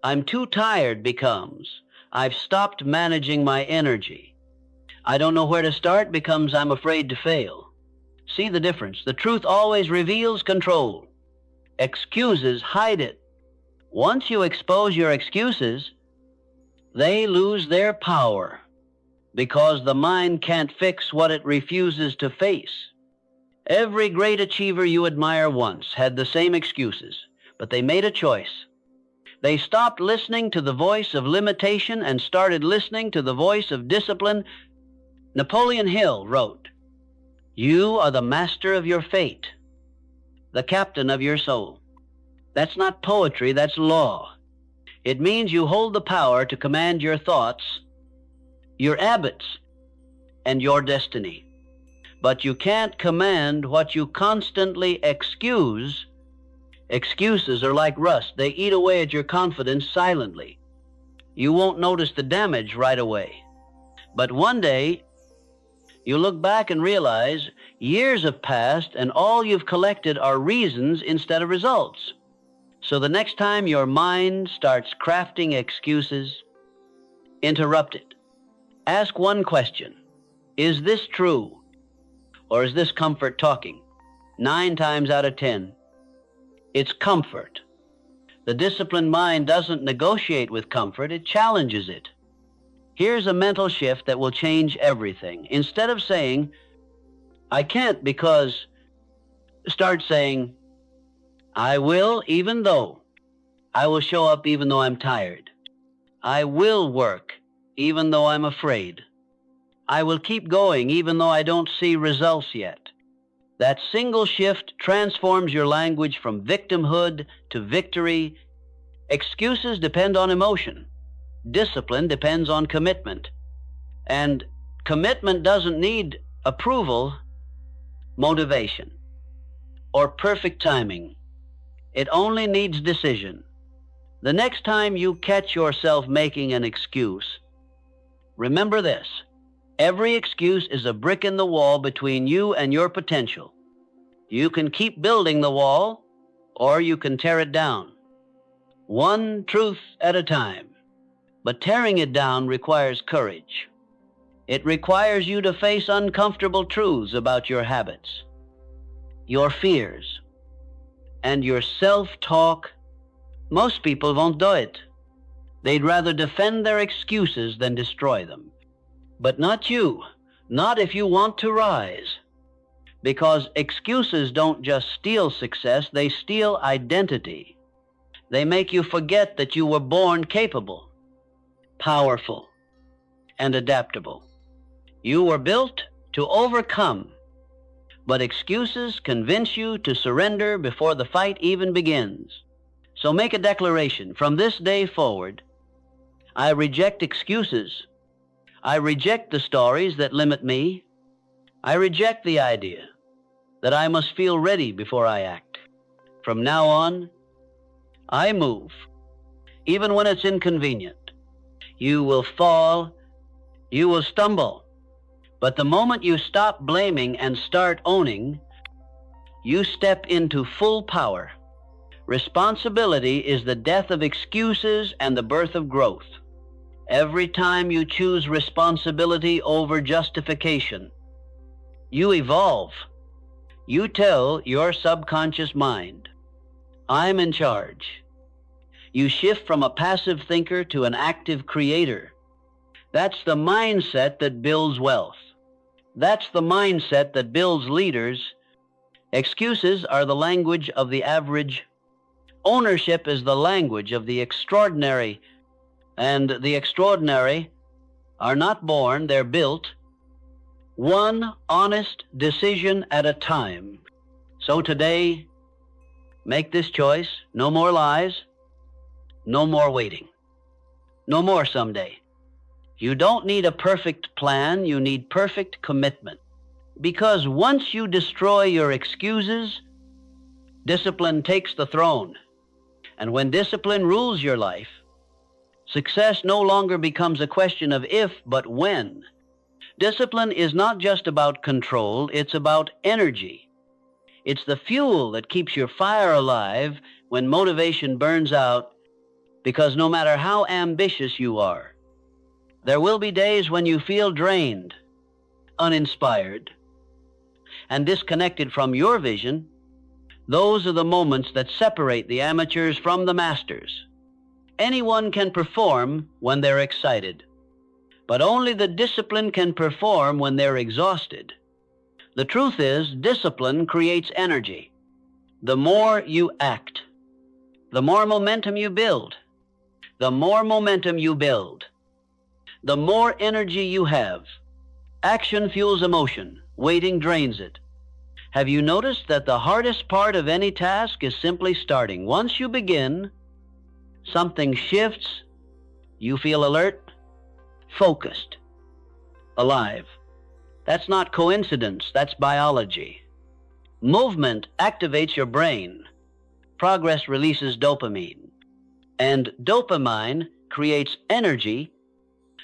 I'm too tired becomes I've stopped managing my energy. I don't know where to start becomes I'm afraid to fail. See the difference? The truth always reveals control. Excuses hide it. Once you expose your excuses, they lose their power, because the mind can't fix what it refuses to face. Every great achiever you admire once had the same excuses, but they made a choice. They stopped listening to the voice of limitation and started listening to the voice of discipline. Napoleon Hill wrote, "You are the master of your fate, the captain of your soul." That's not poetry, that's law. It means you hold the power to command your thoughts, your habits, and your destiny. But you can't command what you constantly excuse. Excuses are like rust. They eat away at your confidence silently. You won't notice the damage right away. But one day, you look back and realize years have passed and all you've collected are reasons instead of results. So the next time your mind starts crafting excuses, interrupt it. Ask one question. Is this true? Or is this comfort talking? 9 times out of 10, it's comfort. The disciplined mind doesn't negotiate with comfort, it challenges it. Here's a mental shift that will change everything. Instead of saying, I can't because, start saying, I will even though. I will show up even though I'm tired. I will work even though I'm afraid. I will keep going even though I don't see results yet. That single shift transforms your language from victimhood to victory. Excuses depend on emotion. Discipline depends on commitment. And commitment doesn't need approval, motivation, or perfect timing. It only needs decision. The next time you catch yourself making an excuse, remember this. Every excuse is a brick in the wall between you and your potential. You can keep building the wall, or you can tear it down. One truth at a time. But tearing it down requires courage. It requires you to face uncomfortable truths about your habits, your fears, and your self-talk. Most people won't do it. They'd rather defend their excuses than destroy them. But not you, not if you want to rise. Because excuses don't just steal success, they steal identity. They make you forget that you were born capable, powerful, and adaptable. You were built to overcome, but excuses convince you to surrender before the fight even begins. So make a declaration. From this day forward, I reject excuses. I reject the stories that limit me. I reject the idea that I must feel ready before I act. From now on, I move, even when it's inconvenient. You will fall, you will stumble, but the moment you stop blaming and start owning, you step into full power. Responsibility is the death of excuses and the birth of growth. Every time you choose responsibility over justification, you evolve. You tell your subconscious mind, I'm in charge. You shift from a passive thinker to an active creator. That's the mindset that builds wealth. That's the mindset that builds leaders. Excuses are the language of the average. Ownership is the language of the extraordinary. And the extraordinary are not born, they're built. One honest decision at a time. So today, make this choice. No more lies. No more waiting. No more someday. You don't need a perfect plan, you need perfect commitment. Because once you destroy your excuses, discipline takes the throne. And when discipline rules your life, success no longer becomes a question of if, but when. Discipline is not just about control, it's about energy. It's the fuel that keeps your fire alive when motivation burns out, because no matter how ambitious you are, there will be days when you feel drained, uninspired, and disconnected from your vision. Those are the moments that separate the amateurs from the masters. Anyone can perform when they're excited, but only the disciplined can perform when they're exhausted. The truth is, discipline creates energy. The more you act, the more momentum you build. The more momentum you build, the more energy you have. Action fuels emotion. Waiting drains it. Have you noticed that the hardest part of any task is simply starting? Once you begin, something shifts. You feel alert, focused, alive. That's not coincidence, that's biology. Movement activates your brain. Progress releases dopamine. And dopamine creates energy.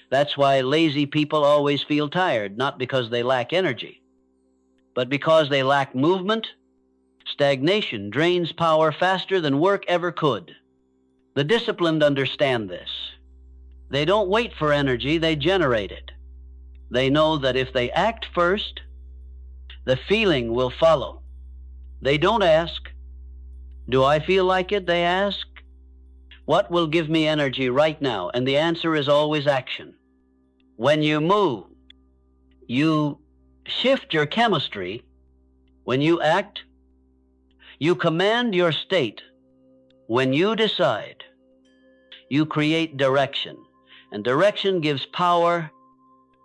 That's why lazy people always feel tired, not because they lack energy, but because they lack movement. Stagnation drains power faster than work ever could. The disciplined understand this. They don't wait for energy, they generate it. They know that if they act first, the feeling will follow. They don't ask, "Do I feel like it?" They ask, "What will give me energy right now?" And the answer is always action. When you move, you shift your chemistry. When you act, you command your state. When you decide, you create direction. And direction gives power.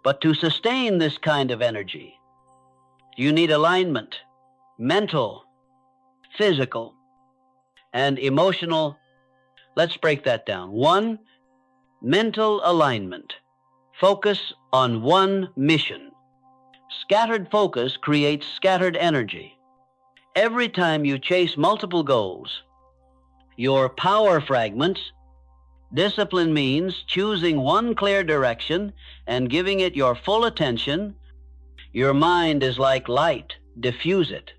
But to sustain this kind of energy, you need alignment, mental, physical, and emotional. Let's break that down. 1, mental alignment. Focus on one mission. Scattered focus creates scattered energy. Every time you chase multiple goals, your power fragments. Discipline means choosing one clear direction and giving it your full attention. Your mind is like light. Diffuse it.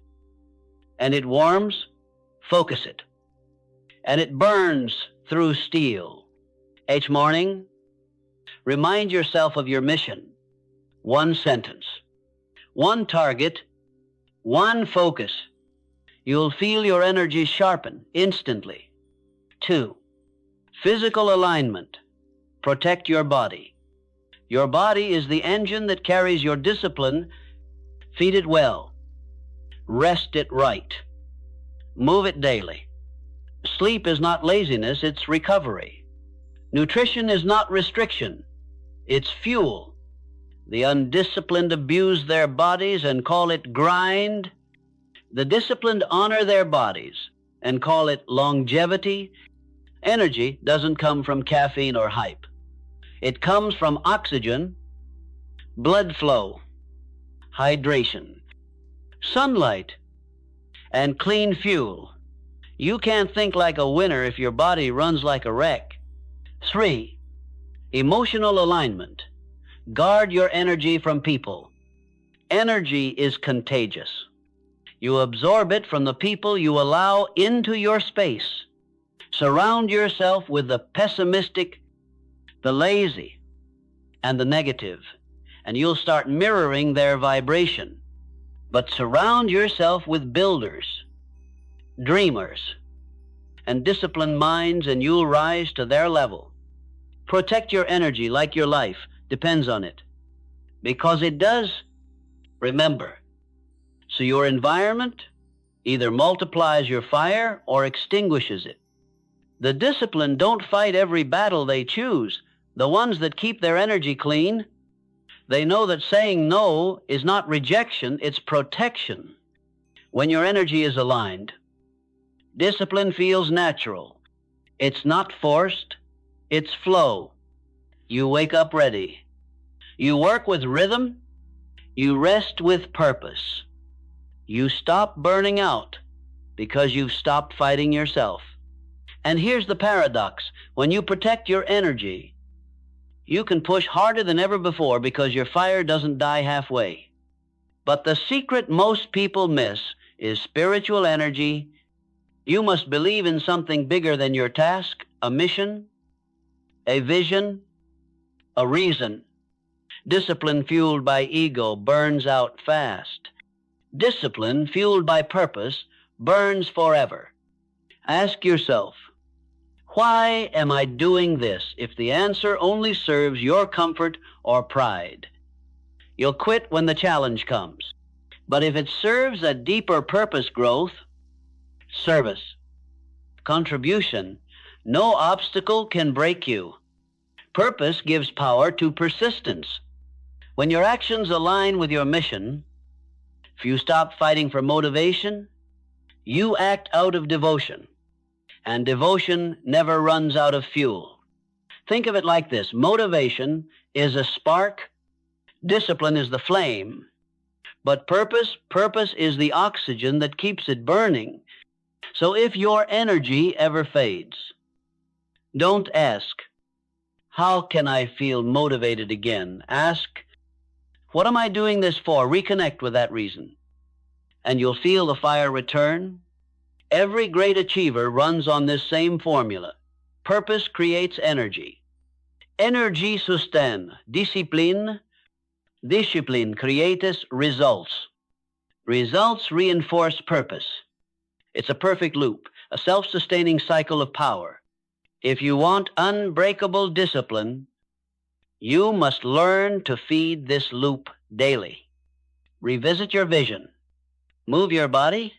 And it warms. Focus it. And it burns through steel. Each morning, remind yourself of your mission. 1 sentence. 1 target. 1 focus. You'll feel your energy sharpen instantly. 2, physical alignment. Protect your body. Your body is the engine that carries your discipline. Feed it well. Rest it right. Move it daily. Sleep is not laziness, it's recovery. Nutrition is not restriction, it's fuel. The undisciplined abuse their bodies and call it grind. The disciplined honor their bodies and call it longevity. Energy doesn't come from caffeine or hype. It comes from oxygen, blood flow, hydration, sunlight, and clean fuel. You can't think like a winner if your body runs like a wreck. 3, emotional alignment. Guard your energy from people. Energy is contagious. You absorb it from the people you allow into your space. Surround yourself with the pessimistic, the lazy, and the negative, and you'll start mirroring their vibration. But surround yourself with builders, dreamers, and disciplined minds, and you'll rise to their level. Protect your energy like your life depends on it, because it does. Remember, so your environment either multiplies your fire or extinguishes it. The disciplined don't fight every battle they choose. The ones that keep their energy clean, they know that saying no is not rejection, it's protection. When your energy is aligned, discipline feels natural. It's not forced, it's flow. You wake up ready. You work with rhythm. You rest with purpose. You stop burning out because you've stopped fighting yourself. And here's the paradox. When you protect your energy, you can push harder than ever before because your fire doesn't die halfway. But the secret most people miss is spiritual energy. You must believe in something bigger than your task, a mission, a vision, a reason. Discipline fueled by ego burns out fast. Discipline fueled by purpose burns forever. Ask yourself, why am I doing this? If the answer only serves your comfort or pride, you'll quit when the challenge comes. But if it serves a deeper purpose growth, service, contribution, no obstacle can break you. Purpose gives power to persistence. When your actions align with your mission, if you stop fighting for motivation, you act out of devotion. And devotion never runs out of fuel. Think of it like this. Motivation is a spark. Discipline is the flame. But purpose is the oxygen that keeps it burning. So if your energy ever fades, don't ask, how can I feel motivated again? Ask, what am I doing this for? Reconnect with that reason. And you'll feel the fire return. Every great achiever runs on this same formula. Purpose creates energy. Energy sostiene. Discipline Discipline creates results. Results reinforce purpose. It's a perfect loop, a self-sustaining cycle of power. If you want unbreakable discipline, you must learn to feed this loop daily. Revisit your vision. Move your body.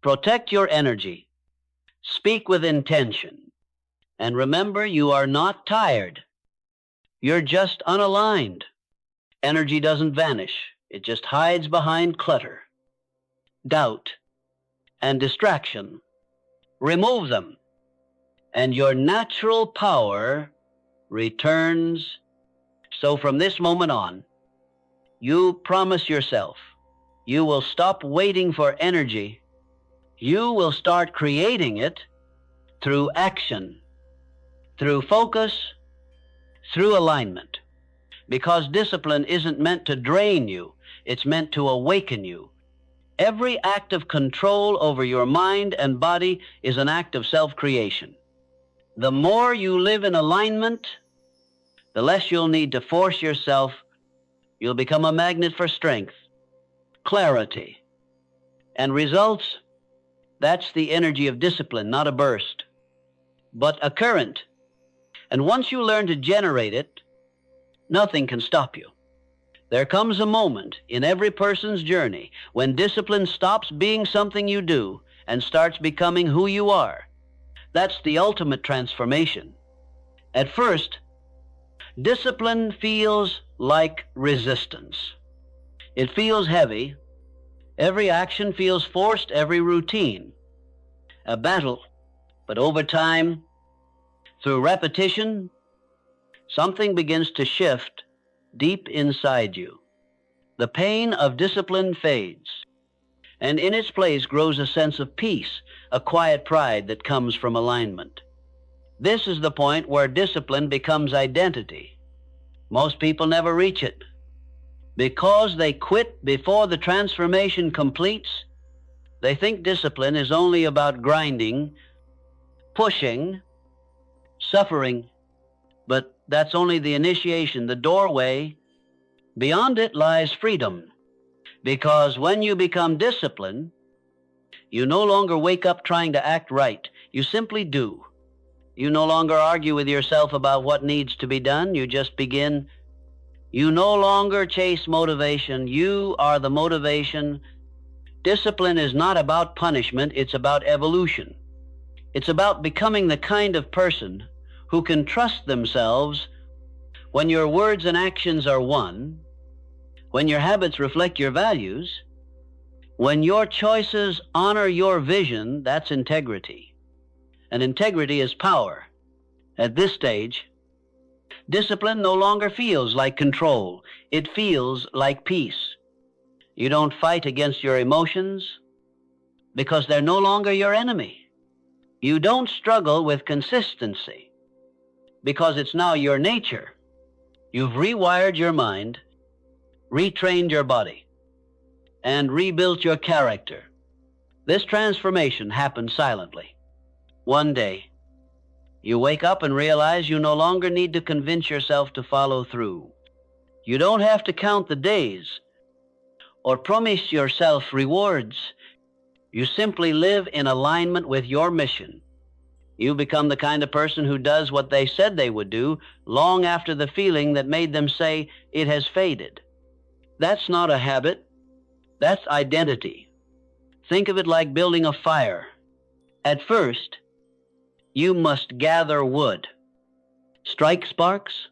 Protect your energy. Speak with intention. And remember, you are not tired. You're just unaligned. Energy doesn't vanish. It just hides behind clutter, doubt, and distraction. Remove them, and your natural power returns. So from this moment on, you promise yourself you will stop waiting for energy. You will start creating it through action, through focus, through alignment. Because discipline isn't meant to drain you, it's meant to awaken you. Every act of control over your mind and body is an act of self-creation. The more you live in alignment, the less you'll need to force yourself. You'll become a magnet for strength, clarity, and results. That's the energy of discipline, not a burst, but a current. And once you learn to generate it, nothing can stop you. There comes a moment in every person's journey when discipline stops being something you do and starts becoming who you are. That's the ultimate transformation. At first, discipline feels like resistance. It feels heavy. Every action feels forced, every routine a battle. But over time, through repetition, something begins to shift deep inside you. The pain of discipline fades, and in its place grows a sense of peace, a quiet pride that comes from alignment. This is the point where discipline becomes identity. Most people never reach it. Because they quit before the transformation completes, they think discipline is only about grinding, pushing, suffering. But that's only the initiation, the doorway. Beyond it lies freedom. Because when you become disciplined, you no longer wake up trying to act right. You simply do. You no longer argue with yourself about what needs to be done. You just begin. You no longer chase motivation. You are the motivation. Discipline is not about punishment. It's about evolution. It's about becoming the kind of person who can trust themselves when your words and actions are one, when your habits reflect your values, when your choices honor your vision. That's integrity. And integrity is power. At this stage, discipline no longer feels like control. It feels like peace. You don't fight against your emotions because they're no longer your enemy. You don't struggle with consistency because it's now your nature. You've rewired your mind, retrained your body, and rebuilt your character. This transformation happens silently. One day, you wake up and realize you no longer need to convince yourself to follow through. You don't have to count the days or promise yourself rewards. You simply live in alignment with your mission. You become the kind of person who does what they said they would do long after the feeling that made them say it has faded. That's not a habit. That's identity. Think of it like building a fire. At first, you must gather wood, strike sparks,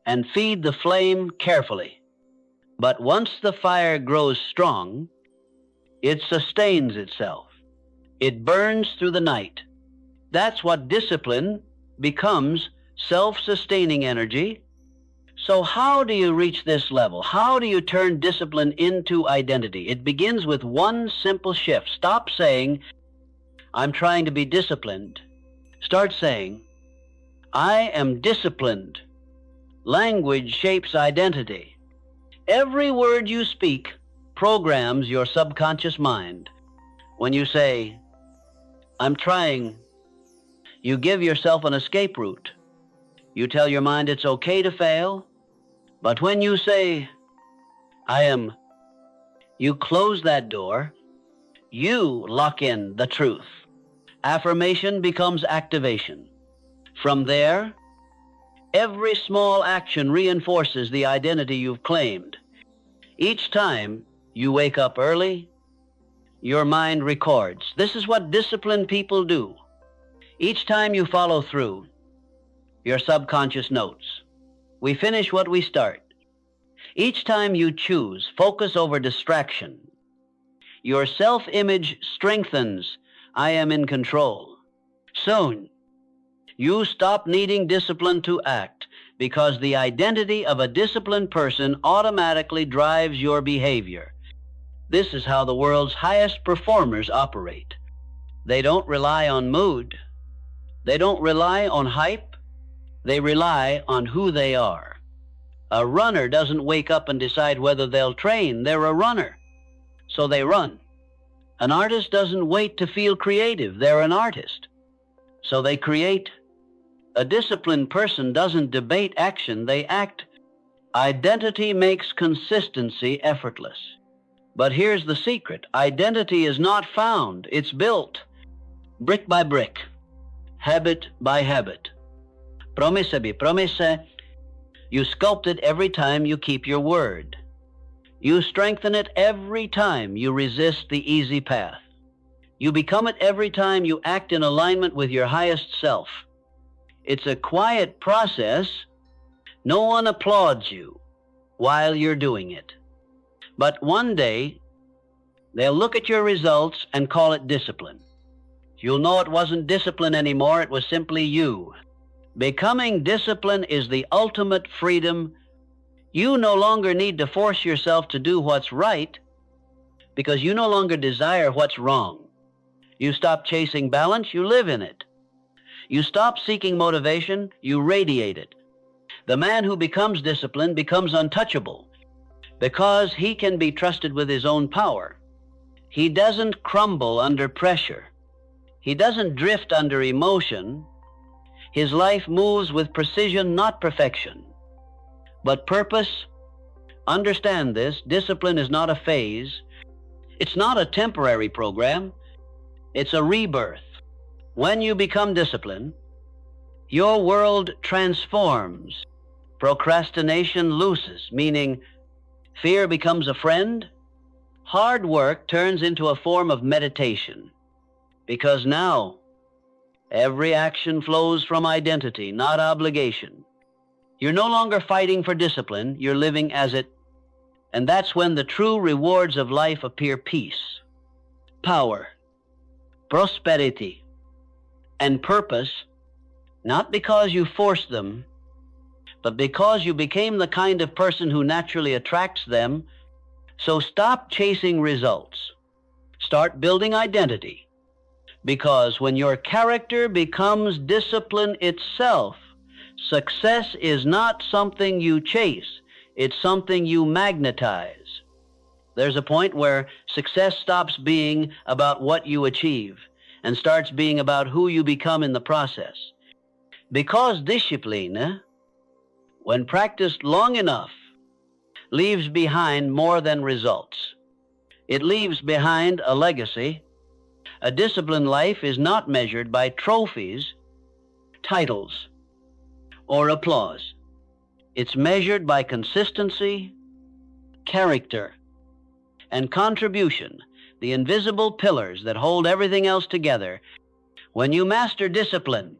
and feed the flame carefully. But once the fire grows strong, it sustains itself. It burns through the night. That's what discipline becomes, self-sustaining energy. So how do you reach this level? How do you turn discipline into identity? It begins with one simple shift. Stop saying, I'm trying to be disciplined. Start saying, I am disciplined. Language shapes identity. Every word you speak programs your subconscious mind. When you say, I'm trying, you give yourself an escape route. You tell your mind it's okay to fail. But when you say, I am. You close that door. You lock in the truth. Affirmation becomes activation. From there, every small action reinforces the identity you've claimed. Each time you wake up early, your mind records. This is what disciplined people do. Each time you follow through, your subconscious notes. We finish what we start. Each time you choose focus over distraction, your self-image strengthens. I am in control. Soon, you stop needing discipline to act because the identity of a disciplined person automatically drives your behavior. This is how the world's highest performers operate. They don't rely on mood. They don't rely on hype. They rely on who they are. A runner doesn't wake up and decide whether they'll train. They're a runner, so they run. An artist doesn't wait to feel creative. They're an artist, so they create. A disciplined person doesn't debate action. They act. Identity makes consistency effortless. But here's the secret. Identity is not found. It's built. Brick by brick. Habit by habit. Promessa by promessa. You sculpt it every time you keep your word. You strengthen it every time you resist the easy path. You become it every time you act in alignment with your highest self. It's a quiet process. No one applauds you while you're doing it. But one day, they'll look at your results and call it discipline. You'll know it wasn't discipline anymore. It was simply you. Becoming disciplined is the ultimate freedom. You no longer need to force yourself to do what's right because you no longer desire what's wrong. You stop chasing balance, you live in it. You stop seeking motivation, you radiate it. The man who becomes disciplined becomes untouchable because he can be trusted with his own power. He doesn't crumble under pressure. He doesn't drift under emotion. His life moves with precision, not perfection, but purpose. Understand this. Discipline is not a phase. It's not a temporary program. It's a rebirth. When you become disciplined, your world transforms. Procrastination looses, meaning fear becomes a friend. Hard work turns into a form of meditation, because now every action flows from identity, not obligation. You're no longer fighting for discipline, you're living as it. And that's when the true rewards of life appear: peace, power, prosperity, and purpose, not because you forced them, but because you became the kind of person who naturally attracts them. So stop chasing results. Start building identity. Because when your character becomes discipline itself, success is not something you chase, it's something you magnetize. There's a point where success stops being about what you achieve and starts being about who you become in the process. Because discipline, when practiced long enough, leaves behind more than results. It leaves behind a legacy. A disciplined life is not measured by trophies, titles, or applause. It's measured by consistency, character, and contribution, the invisible pillars that hold everything else together. When you master discipline,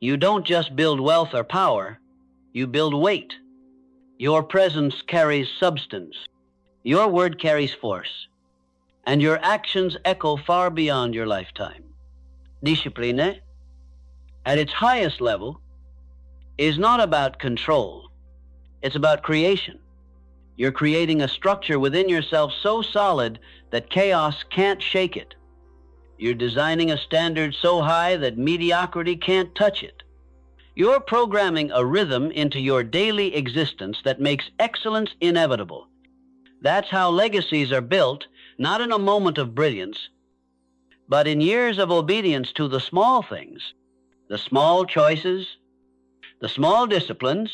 you don't just build wealth or power, you build weight. Your presence carries substance. Your word carries force. And your actions echo far beyond your lifetime. Discipline, at its highest level, is not about control. It's about creation. You're creating a structure within yourself so solid that chaos can't shake it. You're designing a standard so high that mediocrity can't touch it. You're programming a rhythm into your daily existence that makes excellence inevitable. That's how legacies are built, not in a moment of brilliance, but in years of obedience to the small things, the small choices, the small disciplines,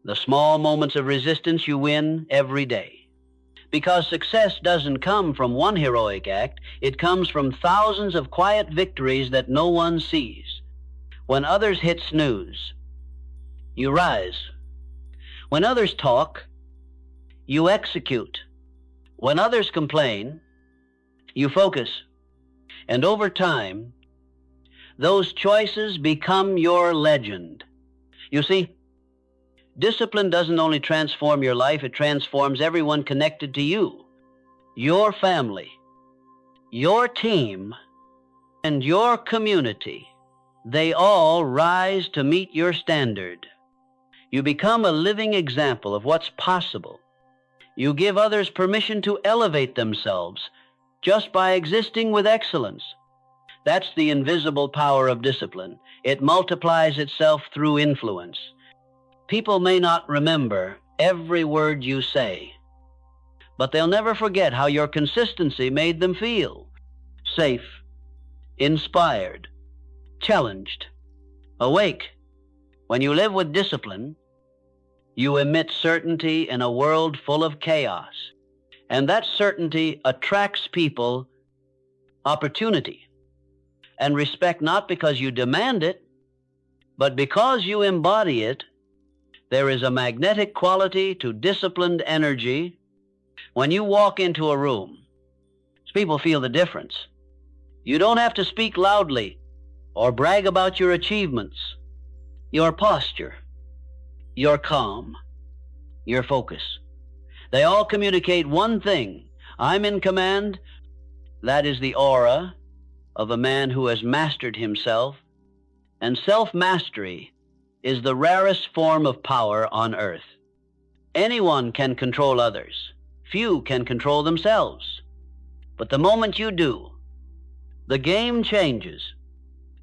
The small moments of resistance you win every day. Because success doesn't come from one heroic act, it comes from thousands of quiet victories that no one sees. When others hit snooze, you rise. When others talk, you execute. When others complain, you focus. And over time, those choices become your legend. You see, discipline doesn't only transform your life, it transforms everyone connected to you. Your family, your team, and your community. They all rise to meet your standard. You become a living example of what's possible. You give others permission to elevate themselves just by existing with excellence. That's the invisible power of discipline. It multiplies itself through influence. People may not remember every word you say, but they'll never forget how your consistency made them feel. Safe, inspired, challenged, awake. When you live with discipline, you emit certainty in a world full of chaos. And that certainty attracts people opportunity and respect, not because you demand it, but because you embody it. There is a magnetic quality to disciplined energy. When you walk into a room, people feel the difference. You don't have to speak loudly or brag about your achievements. Your posture, your calm, your focus. They all communicate one thing. I'm in command. That is the aura of a man who has mastered himself. And self-mastery is the rarest form of power on earth. Anyone can control others. Few can control themselves. But the moment you do, the game changes.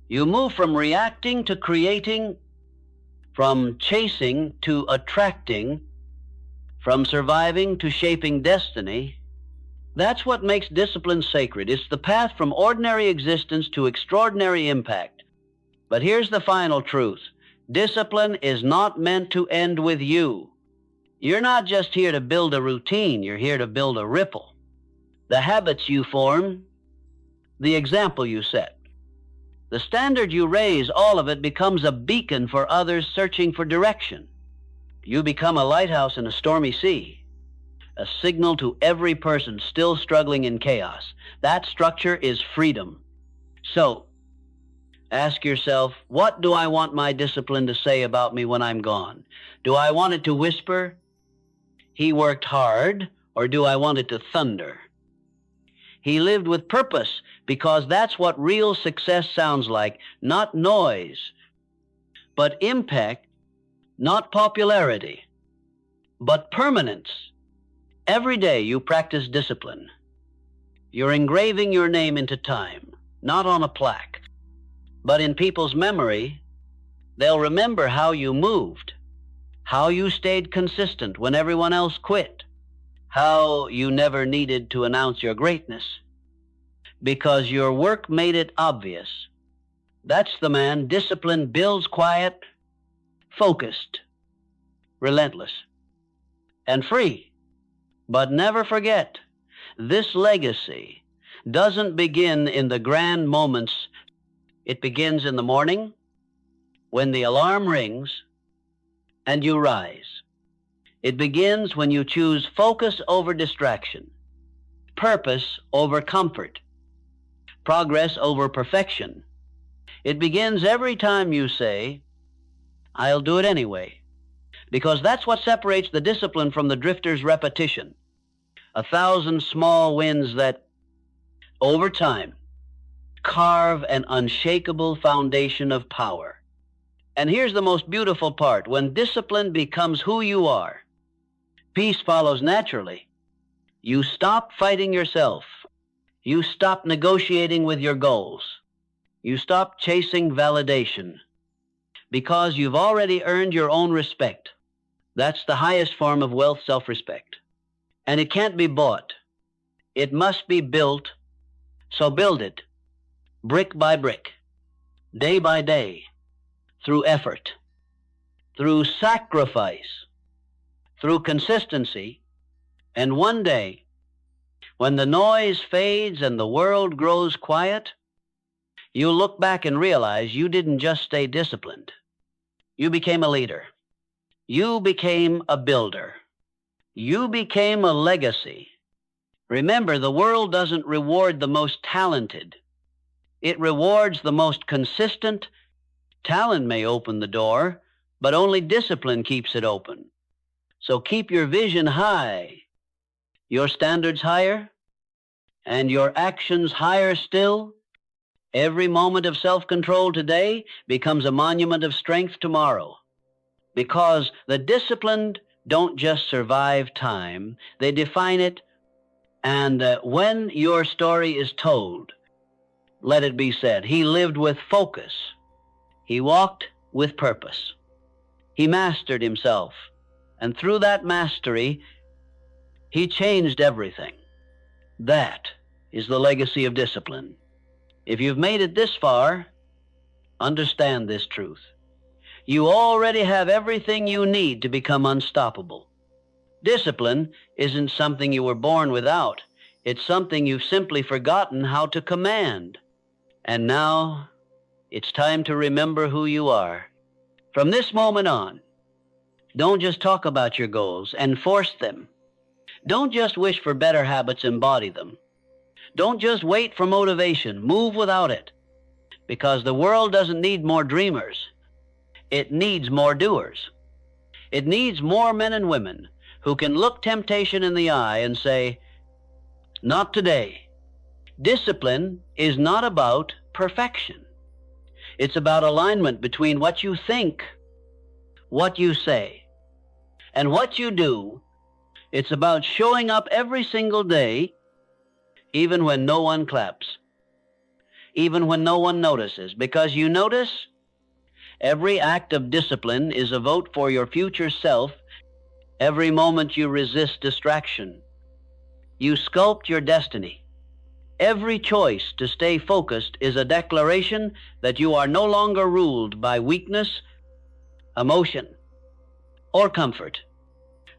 You move from reacting to creating, from chasing to attracting, from surviving to shaping destiny. That's what makes discipline sacred. It's the path from ordinary existence to extraordinary impact. But here's the final truth. Discipline is not meant to end with you. You're not just here to build a routine. You're here to build a ripple. The habits you form, the example you set, the standard you raise, all of it becomes a beacon for others searching for direction. You become a lighthouse in a stormy sea, a signal to every person still struggling in chaos. That structure is freedom. So, ask yourself, what do I want my discipline to say about me when I'm gone? Do I want it to whisper, "He worked hard," or do I want it to thunder, "He lived with purpose"? Because that's what real success sounds like. Not noise, but impact. Not popularity, but permanence. Every day you practice discipline. You're engraving your name into time, not on a plaque, but in people's memory. They'll remember how you moved, how you stayed consistent when everyone else quit, how you never needed to announce your greatness, because your work made it obvious. That's the man. Discipline builds quiet, focused, relentless, and free. But never forget, this legacy doesn't begin in the grand moments. It begins in the morning when the alarm rings and you rise. It begins when you choose focus over distraction, purpose over comfort, progress over perfection. It begins every time you say, "I'll do it anyway," because that's what separates the discipline from the drifter's repetition. 1,000 small wins that, over time, carve an unshakable foundation of power. And here's the most beautiful part. When discipline becomes who you are, peace follows naturally. You stop fighting yourself. You stop negotiating with your goals. You stop chasing validation, because you've already earned your own respect. That's the highest form of wealth, self-respect. And it can't be bought. It must be built. So build it, brick by brick, day by day, through effort, through sacrifice, through consistency, and one day, when the noise fades and the world grows quiet, you'll look back and realize you didn't just stay disciplined. You became a leader. You became a builder. You became a legacy. Remember, the world doesn't reward the most talented. It rewards the most consistent. Talent may open the door, but only discipline keeps it open. So keep your vision high, your standards higher, and your actions higher still. Every moment of self-control today becomes a monument of strength tomorrow. Because the disciplined don't just survive time, they define it. And when your story is told, let it be said, he lived with focus. He walked with purpose. He mastered himself. And through that mastery, he changed everything. That is the legacy of discipline. If you've made it this far, understand this truth. You already have everything you need to become unstoppable. Discipline isn't something you were born without. It's something you've simply forgotten how to command. And now, it's time to remember who you are. From this moment on, don't just talk about your goals, enforce them. Don't just wish for better habits, embody them. Don't just wait for motivation, move without it. Because the world doesn't need more dreamers. It needs more doers. It needs more men and women who can look temptation in the eye and say, not today. Discipline is not about perfection. It's about alignment between what you think, what you say, and what you do. It's about showing up every single day, even when no one claps, even when no one notices, because you notice every act of discipline is a vote for your future self. Every moment you resist distraction, you sculpt your destiny. Every choice to stay focused is a declaration that you are no longer ruled by weakness, emotion, or comfort.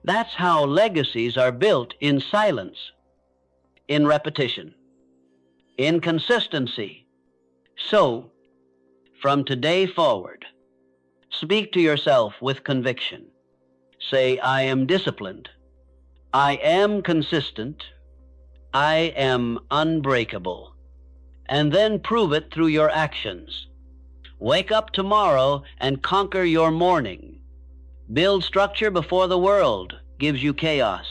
That's how legacies are built: in silence, in repetition, in consistency. So, from today forward, speak to yourself with conviction. Say, I am disciplined. I am consistent. I am unbreakable. And then prove it through your actions. Wake up tomorrow and conquer your morning. Build structure before the world gives you chaos.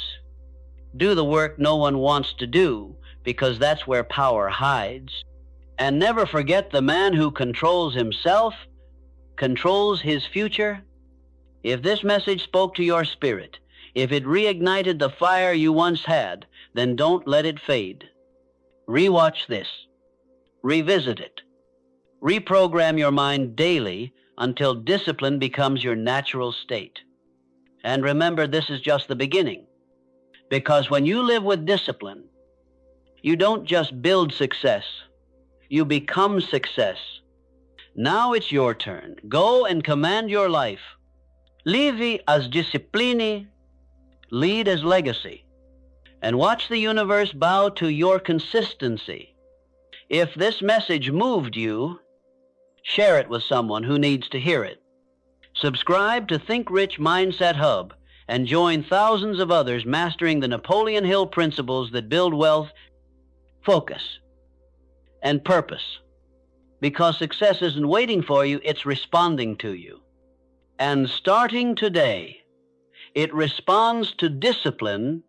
Do the work no one wants to do, because that's where power hides. And never forget, the man who controls himself controls his future. If this message spoke to your spirit, if it reignited the fire you once had, then don't let it fade. Rewatch this. Revisit it. Reprogram your mind daily until discipline becomes your natural state. And remember, this is just the beginning. Because when you live with discipline, you don't just build success, you become success. Now it's your turn. Go and command your life. Livi as disciplini, lead as legacy. And watch the universe bow to your consistency. If this message moved you, share it with someone who needs to hear it. Subscribe to Think Rich Mindset Hub and join thousands of others mastering the Napoleon Hill principles that build wealth, focus, and purpose. Because success isn't waiting for you, it's responding to you. And starting today, it responds to discipline